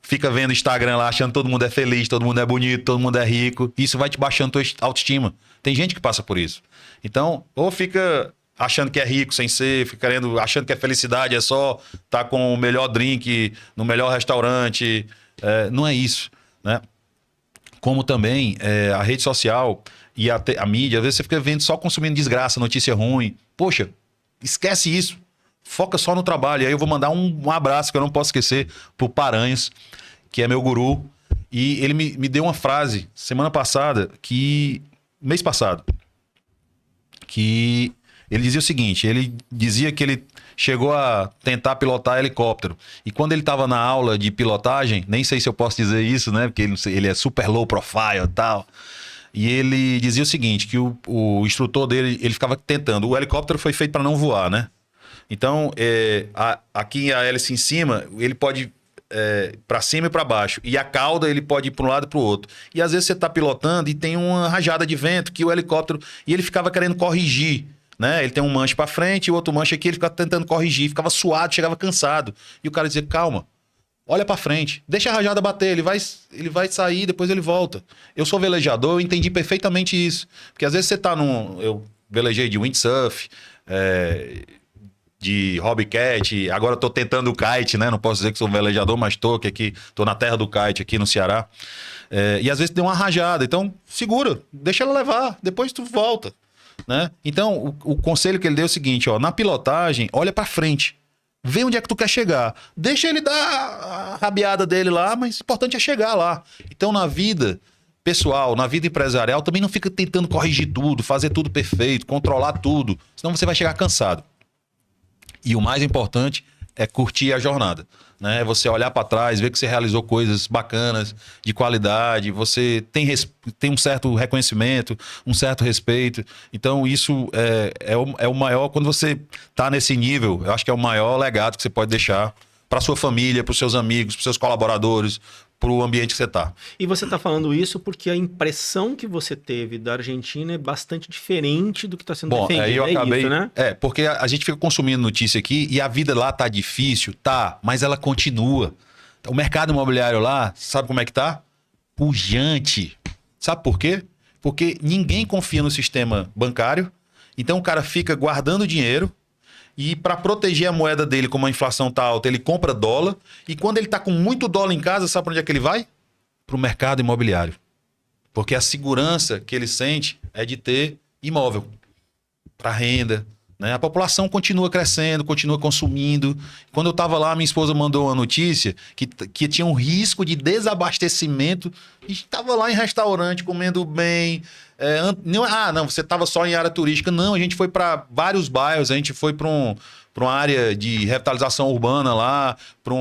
Speaker 1: fica vendo Instagram lá achando que todo mundo é feliz, todo mundo é bonito, todo mundo é rico. Isso vai te baixando tua autoestima. Tem gente que passa por isso. Então, ou fica achando que é rico sem ser, fica achando que a felicidade é só estar com o melhor drink, no melhor restaurante. Não é isso, né? Como também a rede social e a mídia, às vezes você fica vendo só consumindo desgraça, notícia ruim. Poxa, esquece isso. Foca só no trabalho. E aí eu vou mandar um abraço que eu não posso esquecer pro Paranhos, que é meu guru. E ele me deu uma frase semana passada, mês passado, que ele dizia o seguinte, ele dizia que ele chegou a tentar pilotar helicóptero. E quando ele estava na aula de pilotagem, nem sei se eu posso dizer isso, né? Porque ele é super low profile e tal. E ele dizia o seguinte, que o instrutor dele, ele ficava tentando. O helicóptero foi feito para não voar, né? Então, aqui a hélice em cima, ele pode para cima e para baixo. E a cauda, ele pode ir para um lado e para o outro. E às vezes você está pilotando e tem uma rajada de vento que o helicóptero... E ele ficava querendo corrigir, né? Ele tem um manche para frente e o outro manche aqui, ele ficava tentando corrigir. Ficava suado, chegava cansado. E o cara dizia, calma. Olha para frente, deixa a rajada bater, ele vai sair, depois ele volta. Eu sou velejador, eu entendi perfeitamente isso. Porque às vezes você tá eu velejei de windsurf, de hobbycat, agora eu tô tentando o kite, né? Não posso dizer que sou velejador, mas tô na terra do kite aqui no Ceará. E às vezes deu uma rajada, então segura, deixa ela levar, depois tu volta, né? Então o conselho que ele deu é o seguinte, na pilotagem, olha para frente. Vê onde é que tu quer chegar. Deixa ele dar a rabiada dele lá, mas o importante é chegar lá. Então, na vida pessoal, na vida empresarial, também não fica tentando corrigir tudo, fazer tudo perfeito, controlar tudo. Senão você vai chegar cansado. E o mais importante é curtir a jornada, né? Você olhar para trás, ver que você realizou coisas bacanas, de qualidade, você tem um certo reconhecimento, um certo respeito. Então isso é o maior, quando você está nesse nível, eu acho que é o maior legado que você pode deixar para sua família, para os seus amigos, para os seus colaboradores, para o ambiente que você está.
Speaker 2: E você está falando isso porque a impressão que você teve da Argentina é bastante diferente do que está sendo defendido.
Speaker 1: Aí eu acabei...
Speaker 2: isso, né?
Speaker 1: Porque a gente fica consumindo notícia aqui e a vida lá tá difícil, mas ela continua. O mercado imobiliário lá, sabe como é que tá? Pujante. Sabe por quê? Porque ninguém confia no sistema bancário, então o cara fica guardando dinheiro e para proteger a moeda dele, como a inflação tá alta, ele compra dólar e quando ele tá com muito dólar em casa, sabe para onde é que ele vai? Para o mercado imobiliário. Porque a segurança que ele sente é de ter imóvel para renda. Né? A população continua crescendo, continua consumindo. Quando eu estava lá, minha esposa mandou uma notícia que tinha um risco de desabastecimento. A gente estava lá em restaurante, comendo bem. Não, você estava só em área turística. Não, a gente foi para vários bairros. A gente foi para uma área de revitalização urbana lá, para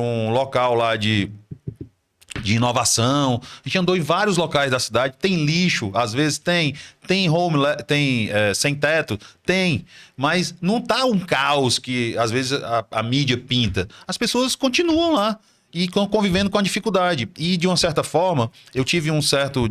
Speaker 1: um local lá de inovação. A gente andou em vários locais da cidade. Tem lixo, às vezes tem sem teto, mas não tá um caos que às vezes a mídia pinta. As pessoas continuam lá e convivendo com a dificuldade. E de uma certa forma, eu tive um certo...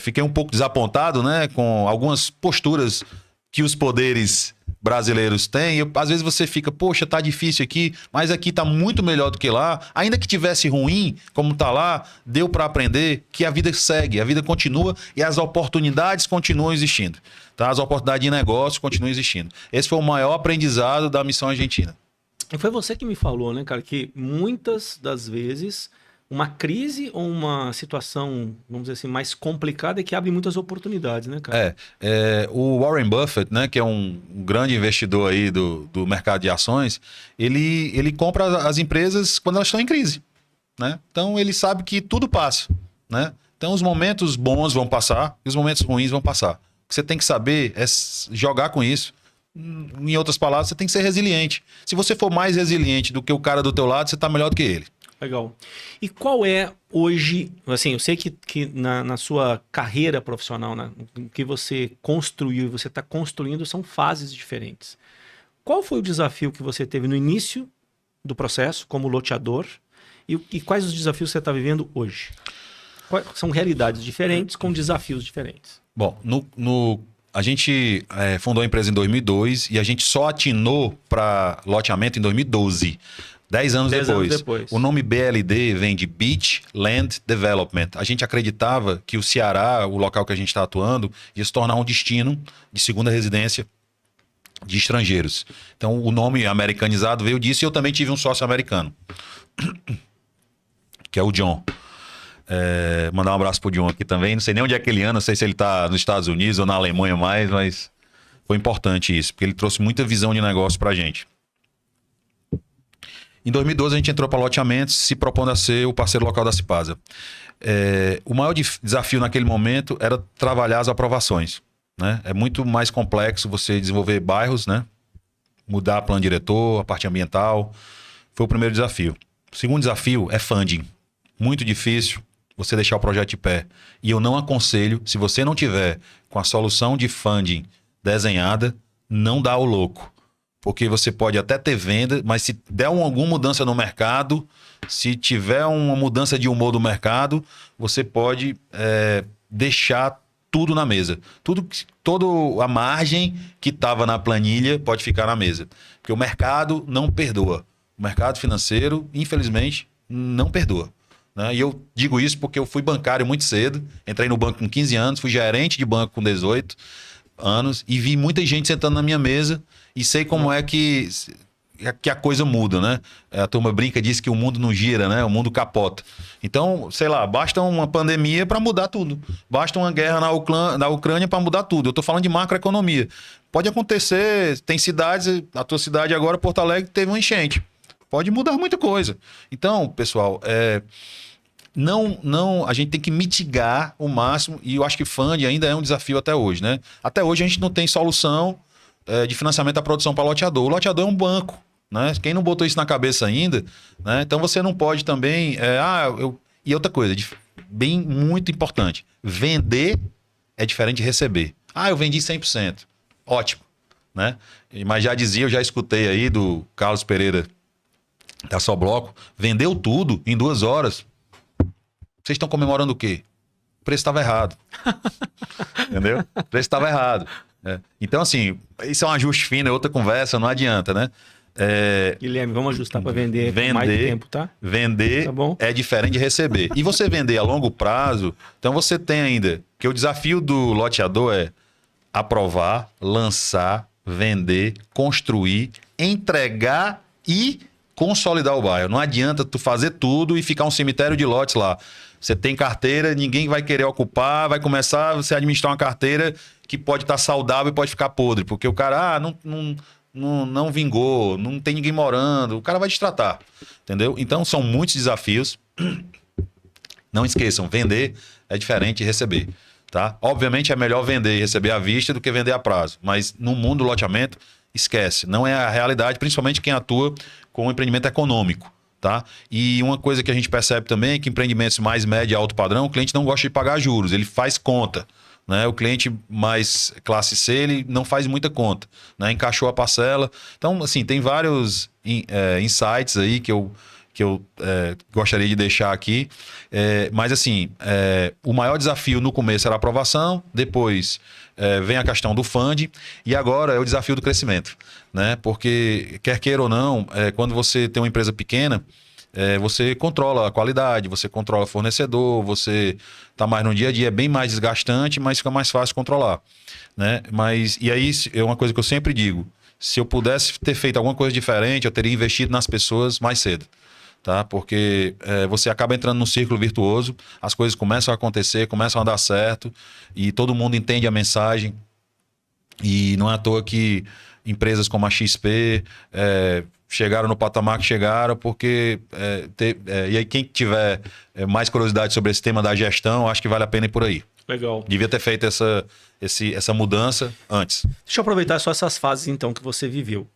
Speaker 1: fiquei um pouco desapontado, né, com algumas posturas que os poderes brasileiros têm. Às vezes você fica, poxa, tá difícil aqui, mas aqui tá muito melhor do que lá. Ainda que tivesse ruim, como tá lá, deu para aprender que a vida segue, a vida continua e as oportunidades continuam existindo. Tá? As oportunidades de negócio continuam existindo. Esse foi o maior aprendizado da missão argentina.
Speaker 2: E foi você que me falou, né, cara, que muitas das vezes uma crise ou uma situação, vamos dizer assim, mais complicada é que abre muitas oportunidades, né, cara?
Speaker 1: O Warren Buffett, né, que é um grande investidor aí do mercado de ações, ele compra as empresas quando elas estão em crise, né? Então ele sabe que tudo passa, né? Então os momentos bons vão passar e os momentos ruins vão passar. O que você tem que saber é jogar com isso. Em outras palavras, você tem que ser resiliente. Se você for mais resiliente do que o cara do teu lado, você está melhor do que ele.
Speaker 2: Legal. E qual é hoje, assim, eu sei que na sua carreira profissional, o que você construiu e você está construindo são fases diferentes. Qual foi o desafio que você teve no início do processo como loteador e quais os desafios você está vivendo hoje? São realidades diferentes com desafios diferentes.
Speaker 1: Bom, a gente fundou a empresa em 2002 e a gente só atinou para loteamento em 2012. 10 anos depois. O nome BLD vem de Beach Land Development. A gente acreditava que o Ceará, o local que a gente está atuando, ia se tornar um destino de segunda residência de estrangeiros. Então, o nome americanizado veio disso e eu também tive um sócio americano, que é o John. Mandar um abraço pro John aqui também. Não sei nem onde é que ele anda, não sei se ele está nos Estados Unidos ou na Alemanha mais, mas foi importante isso, porque ele trouxe muita visão de negócio para a gente. Em 2012, a gente entrou para loteamentos, se propondo a ser o parceiro local da Cipasa. O maior desafio naquele momento era trabalhar as aprovações. Né? É muito mais complexo você desenvolver bairros, né? Mudar plano diretor, a parte ambiental. Foi o primeiro desafio. O segundo desafio é funding. Muito difícil você deixar o projeto de pé. E eu não aconselho, se você não tiver com a solução de funding desenhada, não dá o louco. Porque você pode até ter venda, mas se der alguma mudança no mercado, se tiver uma mudança de humor do mercado, você pode deixar tudo na mesa. Toda a margem que estava na planilha pode ficar na mesa. Porque o mercado não perdoa. O mercado financeiro, infelizmente, não perdoa. Né? E eu digo isso porque eu fui bancário muito cedo. Entrei no banco com 15 anos, fui gerente de banco com 18 anos e vi muita gente sentando na minha mesa e sei como é que a coisa muda, né? A turma brinca, diz que o mundo não gira, né? O mundo capota. Então, sei lá, basta uma pandemia para mudar tudo. Basta uma guerra na Ucrânia para mudar tudo. Eu estou falando de macroeconomia. Pode acontecer, tem cidades, a tua cidade agora, Porto Alegre, teve uma enchente. Pode mudar muita coisa. Então, pessoal, a gente tem que mitigar o máximo e eu acho que funding ainda é um desafio até hoje, né? Até hoje a gente não tem solução de financiamento da produção para loteador. O loteador é um banco, né? Quem não botou isso na cabeça ainda, né? Então você não pode também... E outra coisa, muito importante, vender é diferente de receber. Eu vendi 100%. Ótimo, né? Mas eu já escutei aí do Carlos Pereira da Só Bloco, vendeu tudo em 2 horas. Vocês estão comemorando o quê? O preço estava errado. Entendeu? O preço estava errado. Então, assim, isso é um ajuste fino, é outra conversa, não adianta, né?
Speaker 2: Guilherme, vamos ajustar para vender com mais tempo, tá?
Speaker 1: Vender
Speaker 2: Tá bom?
Speaker 1: é diferente de receber. E você vender a longo prazo, então você tem ainda... Porque o desafio do loteador é aprovar, lançar, vender, construir, entregar e consolidar o bairro. Não adianta tu fazer tudo e ficar um cemitério de lotes lá. Você tem carteira, ninguém vai querer ocupar, vai começar você a administrar uma carteira que pode estar saudável e pode ficar podre, porque o cara, não vingou, não tem ninguém morando, o cara vai destratar, entendeu? Então são muitos desafios. Não esqueçam, vender é diferente de receber, tá? Obviamente é melhor vender e receber à vista do que vender a prazo, mas no mundo do loteamento, esquece, não é a realidade, principalmente quem atua com empreendimento econômico. Tá? E uma coisa que a gente percebe também é que empreendimentos mais médio e alto padrão, o cliente não gosta de pagar juros, ele faz conta. Né? O cliente mais classe C, ele não faz muita conta, né? Encaixou a parcela. Então, assim, tem vários insights aí que eu gostaria de deixar aqui. Mas, assim, o maior desafio no começo era a aprovação, depois vem a questão do funding e agora é o desafio do crescimento. Né? Porque, quer queira ou não, quando você tem uma empresa pequena, você controla a qualidade, você controla o fornecedor, você está mais no dia a dia, é bem mais desgastante, mas fica mais fácil controlar. Né? E aí é uma coisa que eu sempre digo, se eu pudesse ter feito alguma coisa diferente, eu teria investido nas pessoas mais cedo. Tá? Porque você acaba entrando num círculo virtuoso, as coisas começam a acontecer, começam a dar certo, e todo mundo entende a mensagem. E não é à toa que empresas como a XP chegaram no patamar que chegaram, porque... e aí quem tiver mais curiosidade sobre esse tema da gestão, acho que vale a pena ir por aí.
Speaker 2: Legal.
Speaker 1: Devia ter feito essa mudança antes.
Speaker 2: Deixa eu aproveitar só essas fases, então, que você viveu.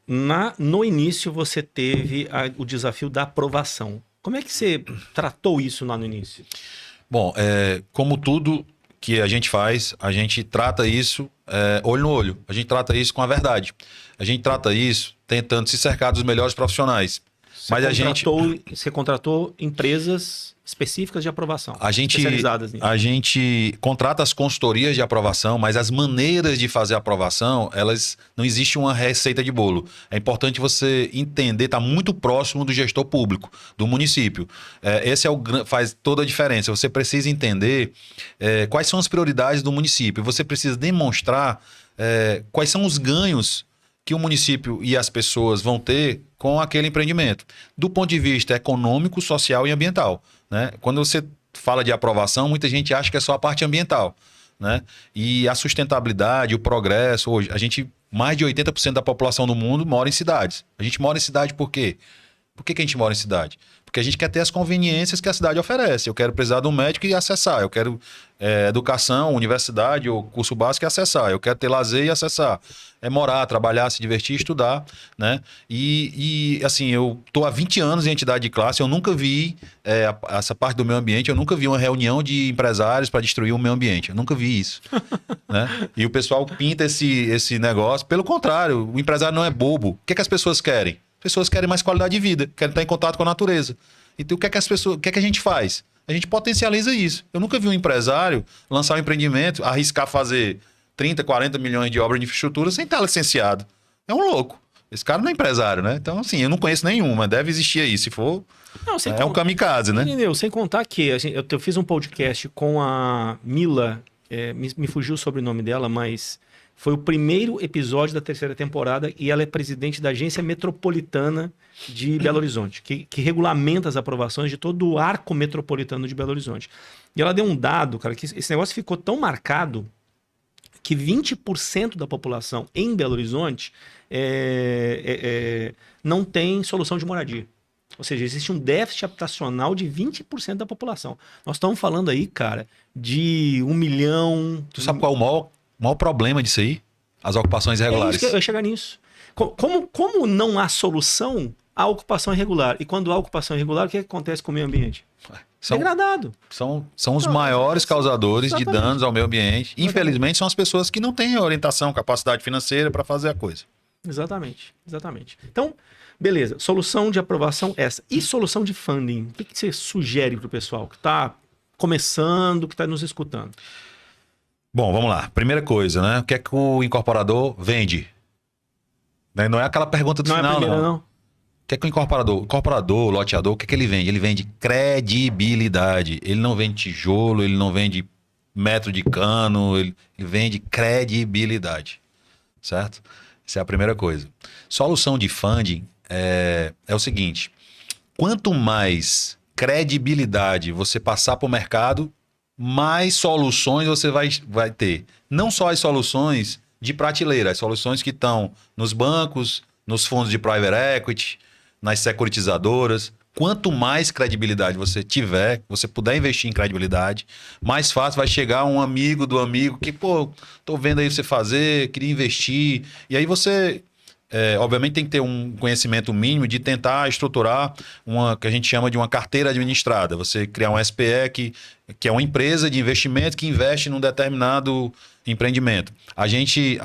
Speaker 2: No início, você teve o desafio da aprovação. Como é que você tratou isso lá no início?
Speaker 1: Bom, como tudo que a gente faz, a gente trata isso olho no olho. A gente trata isso com a verdade. A gente trata isso tentando se cercar dos melhores profissionais.
Speaker 2: Você contratou empresas específicas de aprovação, especializadas nisso.
Speaker 1: A gente contrata as consultorias de aprovação, mas as maneiras de fazer a aprovação, não existe uma receita de bolo. É importante você entender, está muito próximo do gestor público, do município. Esse faz toda a diferença. Você precisa entender quais são as prioridades do município. Você precisa demonstrar quais são os ganhos que o município e as pessoas vão ter com aquele empreendimento, do ponto de vista econômico, social e ambiental. Né? Quando você fala de aprovação, muita gente acha que é só a parte ambiental. Né? E a sustentabilidade, o progresso, hoje, mais de 80% da população do mundo mora em cidades. A gente mora em cidade por quê? Por que a gente mora em cidade? Porque a gente quer ter as conveniências que a cidade oferece. Eu quero precisar de um médico e acessar. Eu quero educação, universidade ou curso básico e acessar. Eu quero ter lazer e acessar. Morar, trabalhar, se divertir, estudar. Né? E assim, eu estou há 20 anos em entidade de classe, eu nunca vi essa parte do meio ambiente, eu nunca vi uma reunião de empresários para destruir o meio ambiente. Eu nunca vi isso. Né? E o pessoal pinta esse negócio. Pelo contrário, o empresário não é bobo. O que é que as pessoas querem? Pessoas querem mais qualidade de vida, querem estar em contato com a natureza. Então, o que é que a gente faz? A gente potencializa isso. Eu nunca vi um empresário lançar um empreendimento, arriscar fazer 30, 40 milhões de obras de infraestrutura sem estar licenciado. É um louco. Esse cara não é empresário, né? Então, assim, eu não conheço nenhuma. Deve existir aí. Se for, um kamikaze, né?
Speaker 2: Entendeu? Sem contar que eu fiz um podcast com a Mila, me fugiu o sobrenome dela, mas... Foi o primeiro episódio da 3ª temporada e ela é presidente da Agência Metropolitana de Belo Horizonte, que regulamenta as aprovações de todo o arco metropolitano de Belo Horizonte. E ela deu um dado, cara, que esse negócio ficou tão marcado que 20% da população em Belo Horizonte não tem solução de moradia. Ou seja, existe um déficit habitacional de 20% da população. Nós estamos falando aí, cara, de 1 milhão...
Speaker 1: Tu sabe qual é o maior problema disso aí? As ocupações irregulares.
Speaker 2: Eu ia chegar nisso. Como não há solução à ocupação irregular? E quando há ocupação irregular, o que acontece com o meio ambiente? Degradado.
Speaker 1: São os maiores causadores de danos ao meio ambiente. Infelizmente, são as pessoas que não têm orientação, capacidade financeira para fazer a coisa.
Speaker 2: Exatamente. Então, beleza. Solução de aprovação essa. E solução de funding? O que você sugere para o pessoal que está começando, que está nos escutando?
Speaker 1: Bom, vamos lá. Primeira coisa, né? O que é que o incorporador vende? Né? Não é aquela pergunta do
Speaker 2: Não
Speaker 1: final,
Speaker 2: é a primeira, não.
Speaker 1: O que é que o incorporador, o loteador, o que é que ele vende? Ele vende credibilidade. Ele não vende tijolo, ele não vende metro de cano, ele vende credibilidade. Certo? Essa é a primeira coisa. Solução de funding é o seguinte: quanto mais credibilidade você passar para o mercado, mais soluções você vai ter. Não só as soluções de prateleira, as soluções que estão nos bancos, nos fundos de private equity, nas securitizadoras. Quanto mais credibilidade você tiver, você puder investir em credibilidade, mais fácil vai chegar um amigo do amigo que, pô, tô vendo aí você fazer, queria investir. E aí você, obviamente, tem que ter um conhecimento mínimo de tentar estruturar uma que a gente chama de uma carteira administrada. Você criar um SPE que é uma empresa de investimento que investe num determinado empreendimento. A gente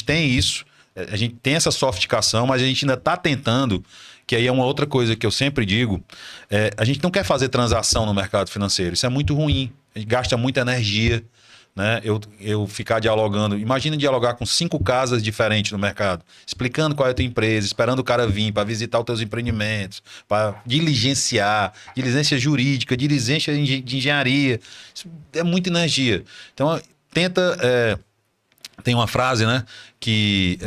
Speaker 1: tem isso, a gente tem essa sofisticação, mas a gente ainda está tentando. Que aí é uma outra coisa que eu sempre digo, a gente não quer fazer transação no mercado financeiro, isso é muito ruim, a gente gasta muita energia, né? Eu ficar dialogando, imagina dialogar com 5 casas diferentes no mercado, explicando qual é a tua empresa, esperando o cara vir para visitar os teus empreendimentos, para diligência jurídica, diligência de engenharia, isso é muita energia. Então, tenta... Tem uma frase, né? Que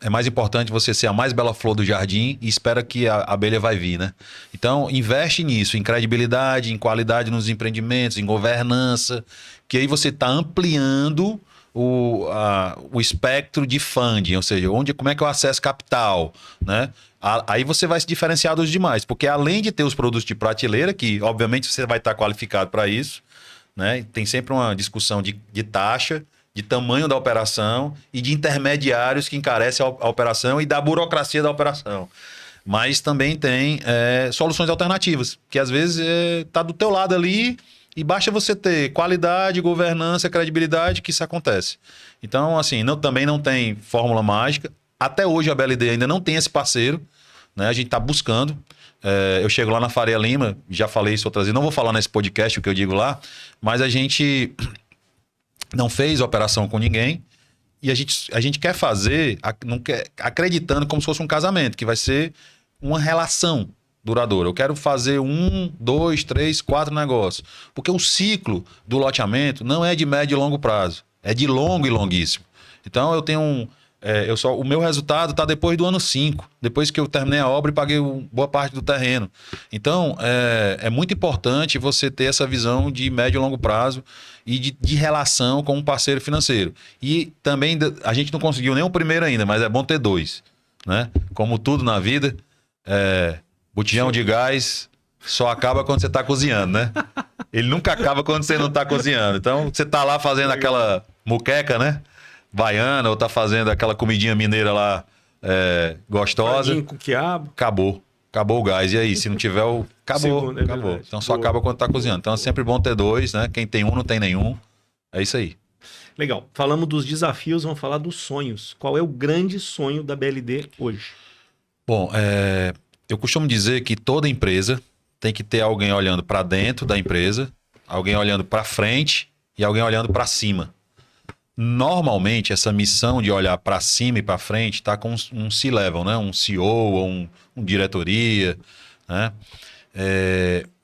Speaker 1: é mais importante você ser a mais bela flor do jardim e espera que a abelha vai vir, né? Então, investe nisso, em credibilidade, em qualidade nos empreendimentos, em governança, que aí você está ampliando o espectro de funding, ou seja, como é que eu acesso capital, né? Aí você vai se diferenciar dos demais, porque além de ter os produtos de prateleira, que obviamente você vai estar qualificado para isso, né? Tem sempre uma discussão de taxa, de tamanho da operação e de intermediários que encarecem a operação e da burocracia da operação. Mas também tem soluções alternativas, que às vezes está do teu lado ali e basta você ter qualidade, governança, credibilidade que isso acontece. Então, assim, também não tem fórmula mágica. Até hoje a BLD ainda não tem esse parceiro, né? A gente está buscando. Eu chego lá na Faria Lima, já falei isso outras vezes, não vou falar nesse podcast o que eu digo lá, mas a gente... não fez operação com ninguém e a gente quer fazer acreditando como se fosse um casamento, que vai ser uma relação duradoura. Eu quero fazer 1, 2, 3, 4 negócios. Porque o ciclo do loteamento não é de médio e longo prazo, é de longo e longuíssimo. Então eu tenho o meu resultado está depois do ano 5, depois que eu terminei a obra e paguei boa parte do terreno. Então, é muito importante você ter essa visão de médio e longo prazo e de relação com um parceiro financeiro. E também, a gente não conseguiu nem o primeiro ainda, mas é bom ter 2. Né? Como tudo na vida, botijão de gás só acaba quando você está cozinhando, né? Ele nunca acaba quando você não está cozinhando. Então, você está lá fazendo aquela muqueca, né? Baiana, ou tá fazendo aquela comidinha mineira lá gostosa.
Speaker 2: Com quiabo.
Speaker 1: Acabou o gás. E aí, se não tiver o... Acabou. Então só acaba quando tá cozinhando. Então é sempre bom ter 2, né? Quem tem um não tem nenhum. É isso aí.
Speaker 2: Legal. Falamos dos desafios, vamos falar dos sonhos. Qual é o grande sonho da BLD hoje?
Speaker 1: Bom, eu costumo dizer que toda empresa tem que ter alguém olhando para dentro da empresa, alguém olhando para frente e alguém olhando para cima. Normalmente, essa missão de olhar para cima e para frente está com um C-level, né? Um CEO ou um diretoria. Né?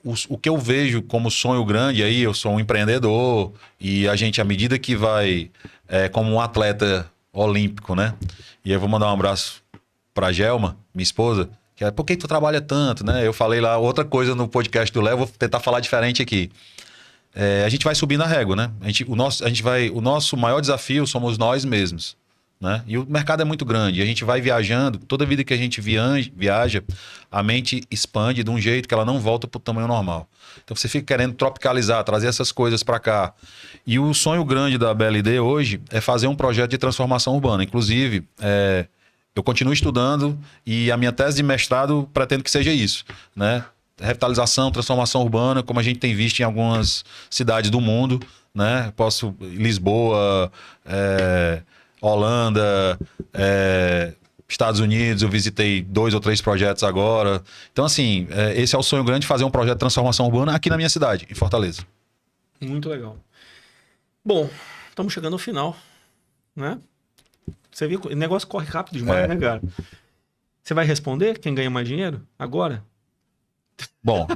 Speaker 1: O que eu vejo como sonho grande aí, eu sou um empreendedor e a gente, à medida que vai como um atleta olímpico, né? E eu vou mandar um abraço para a Gelma, minha esposa, que por que tu trabalha tanto, né? Eu falei lá outra coisa no podcast do Léo, vou tentar falar diferente aqui. A gente vai subir na régua, né? O nosso maior desafio somos nós mesmos, né? E o mercado é muito grande. A gente vai viajando, toda vida que a gente viaja, a mente expande de um jeito que ela não volta para o tamanho normal. Então você fica querendo tropicalizar, trazer essas coisas para cá. E o sonho grande da BLD hoje é fazer um projeto de transformação urbana. Inclusive, eu continuo estudando e a minha tese de mestrado pretendo que seja isso, né? Revitalização, transformação urbana, como a gente tem visto em algumas cidades do mundo, né? Lisboa, Holanda, Estados Unidos, eu visitei 2 ou 3 projetos agora. Então, assim, esse é o sonho grande, fazer um projeto de transformação urbana aqui na minha cidade, em Fortaleza.
Speaker 2: Muito legal. Bom, estamos chegando ao final, né? Você viu, o negócio corre rápido demais, né, cara? Você vai responder quem ganha mais dinheiro agora?
Speaker 1: Bom,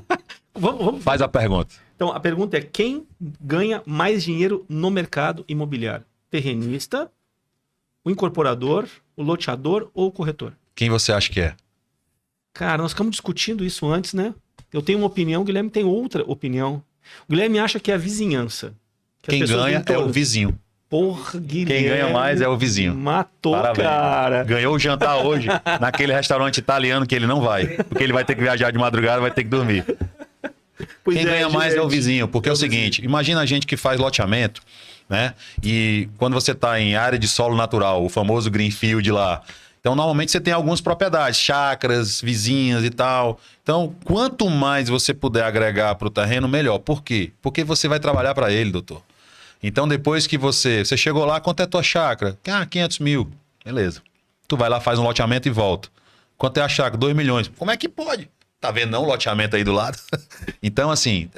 Speaker 1: faz a pergunta.
Speaker 2: Então, a pergunta é: quem ganha mais dinheiro no mercado imobiliário? Terrenista, o incorporador, o loteador ou o corretor?
Speaker 1: Quem você acha que é?
Speaker 2: Cara, nós ficamos discutindo isso antes, né? Eu tenho uma opinião, o Guilherme tem outra opinião. O Guilherme acha que é a vizinhança.
Speaker 1: Quem ganha é o vizinho.
Speaker 2: Porra, Guilherme.
Speaker 1: Quem ganha mais é o vizinho.
Speaker 2: Matou,
Speaker 1: Parabéns.
Speaker 2: cara.
Speaker 1: Ganhou o jantar hoje naquele restaurante italiano que ele não vai. Porque ele vai ter que viajar de madrugada, vai ter que dormir. Quem ganha mais é o vizinho. Porque é o seguinte, imagina a gente que faz loteamento, né? E quando você está em área de solo natural, o famoso greenfield lá. Então, normalmente você tem algumas propriedades, chácaras, vizinhas e tal. Então, quanto mais você puder agregar para o terreno, melhor. Por quê? Porque você vai trabalhar para ele, doutor. Então, depois que você chegou lá, quanto é a tua chácara? 500 mil. Beleza. Tu vai lá, faz um loteamento e volta. Quanto é a chácara? 2 milhões. Como é que pode? Tá vendo não o loteamento aí do lado? Então, assim,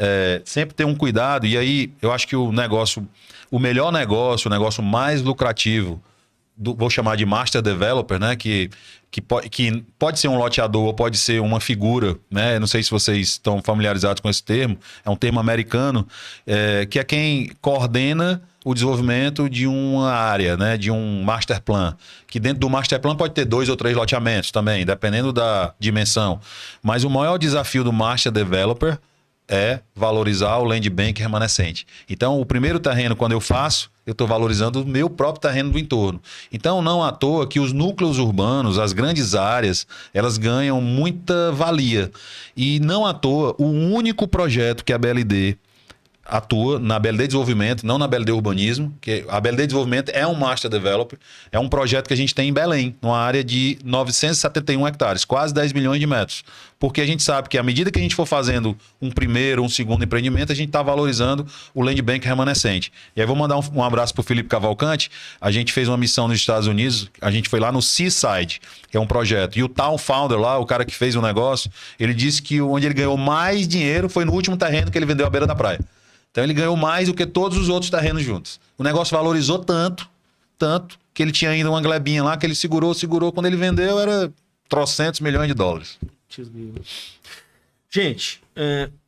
Speaker 1: sempre ter um cuidado. E aí, eu acho que o melhor negócio, o negócio mais lucrativo, vou chamar de master developer, né? Que pode ser um loteador ou pode ser uma figura, né? Não sei se vocês estão familiarizados com esse termo, é um termo americano, que é quem coordena o desenvolvimento de uma área, né? De um master plan. Que dentro do master plan pode ter 2 ou 3 loteamentos também, dependendo da dimensão. Mas o maior desafio do master developer é valorizar o land bank remanescente. Então, o primeiro terreno, quando eu faço, eu estou valorizando o meu próprio terreno do entorno. Então, não à toa que os núcleos urbanos, as grandes áreas, elas ganham muita valia. E não à toa, o único projeto que a BLD atua na BLD Desenvolvimento, não na BLD Urbanismo, que a BLD Desenvolvimento é um Master Developer, é um projeto que a gente tem em Belém, numa área de 971 hectares, quase 10 milhões de metros. Porque a gente sabe que à medida que a gente for fazendo um primeiro, um segundo empreendimento, a gente está valorizando o land bank remanescente. E aí vou mandar um abraço para o Felipe Cavalcante. A gente fez uma missão nos Estados Unidos, a gente foi lá no Seaside, que é um projeto. E o Town Founder lá, o cara que fez o negócio, ele disse que onde ele ganhou mais dinheiro foi no último terreno que ele vendeu à beira da praia. Então ele ganhou mais do que todos os outros terrenos juntos. O negócio valorizou tanto, que ele tinha ainda uma glebinha lá que ele segurou. Quando ele vendeu era trocentos milhões de dólares.
Speaker 2: Gente,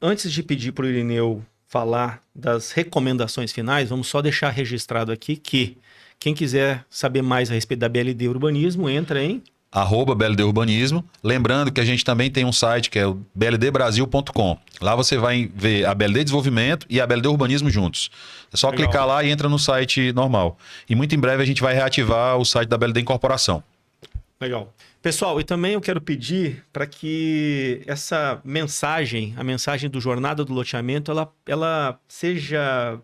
Speaker 2: antes de pedir para o Irineu falar das recomendações finais, vamos só deixar registrado aqui que quem quiser saber mais a respeito da BLD Urbanismo, entra em
Speaker 1: @BLD Urbanismo. Lembrando que a gente também tem um site que é o bldbrasil.com. Lá você vai ver a BLD Desenvolvimento e a BLD Urbanismo juntos. É só
Speaker 2: Legal.
Speaker 1: clicar lá e entra no site normal. E muito em breve a gente vai reativar o site da BLD Incorporação.
Speaker 2: Legal. Pessoal, e também eu quero pedir para que essa mensagem, a mensagem do Jornada do Loteamento, ela seja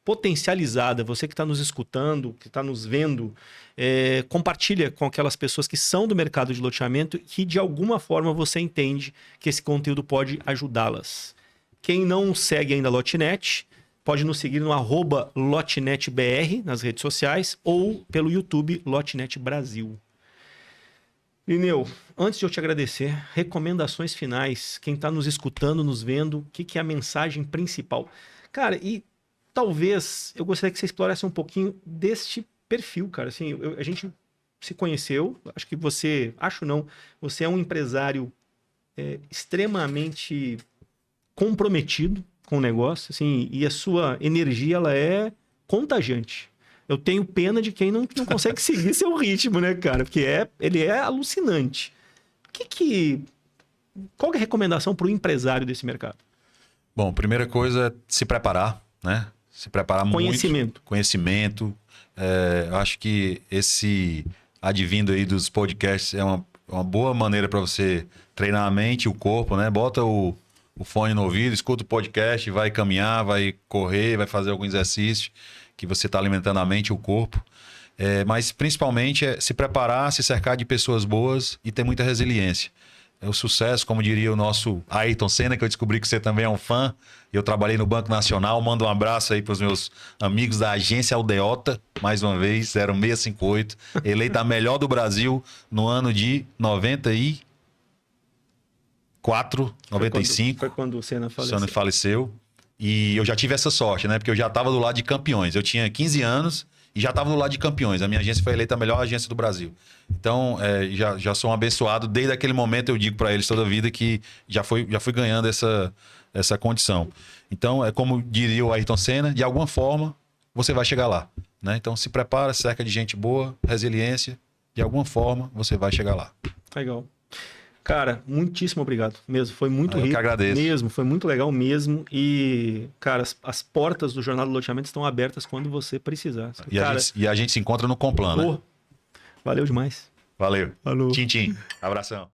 Speaker 2: potencializada. Você que está nos escutando, que está nos vendo, compartilha com aquelas pessoas que são do mercado de loteamento e que de alguma forma você entende que esse conteúdo pode ajudá-las. Quem não segue ainda a Lotenet, pode nos seguir no @LotenetBR nas redes sociais ou pelo YouTube Lotenet Brasil. Lineu, antes de eu te agradecer, recomendações finais. Quem está nos escutando, nos vendo, o que é a mensagem principal? Cara, e talvez eu gostaria que você explorasse um pouquinho deste perfil, cara. Assim, a gente se conheceu, acho que você é um empresário extremamente comprometido com o negócio, assim, e a sua energia, ela é contagiante. Eu tenho pena de quem não consegue seguir seu ritmo, né, cara? Porque ele é alucinante. Qual que é a recomendação para o empresário desse mercado?
Speaker 1: Bom, primeira coisa é se preparar, né? Se preparar
Speaker 2: Conhecimento.
Speaker 1: muito. Conhecimento. Acho que esse advindo aí dos podcasts é uma boa maneira para você treinar a mente e o corpo, né? Bota o fone no ouvido, escuta o podcast, vai caminhar, vai correr, vai fazer algum exercício que você está alimentando a mente e o corpo. Mas principalmente é se preparar, se cercar de pessoas boas e ter muita resiliência. é o sucesso, como diria o nosso Ayrton Senna, que eu descobri que você também é um fã. Eu trabalhei no Banco Nacional, mando um abraço aí para os meus amigos da agência Aldeota, mais uma vez, 0658, eleita a melhor do Brasil no ano de 94, 95.
Speaker 2: Foi quando o Senna
Speaker 1: O
Speaker 2: faleceu.
Speaker 1: Senna faleceu. E eu já tive essa sorte, né? Porque eu já estava do lado de campeões. Eu tinha 15 anos e já estava do lado de campeões. A minha agência foi eleita a melhor agência do Brasil. Então, já sou um abençoado. Desde aquele momento eu digo para eles toda a vida que já fui ganhando essa condição. Então, é como diria o Ayrton Senna, de alguma forma você vai chegar lá, né? Então, se prepara, cerca de gente boa, resiliência. De alguma forma você vai chegar lá.
Speaker 2: Legal. Cara, muitíssimo obrigado mesmo. Foi muito
Speaker 1: Eu
Speaker 2: rico.
Speaker 1: que agradeço.
Speaker 2: Mesmo, foi muito legal mesmo. E, cara, as portas do Jornal do Loteamento estão abertas quando você precisar. Cara,
Speaker 1: E a gente se encontra no Complan, né?
Speaker 2: valeu demais.
Speaker 1: Valeu.
Speaker 2: Falou.
Speaker 1: Tchim, tchim. Abração.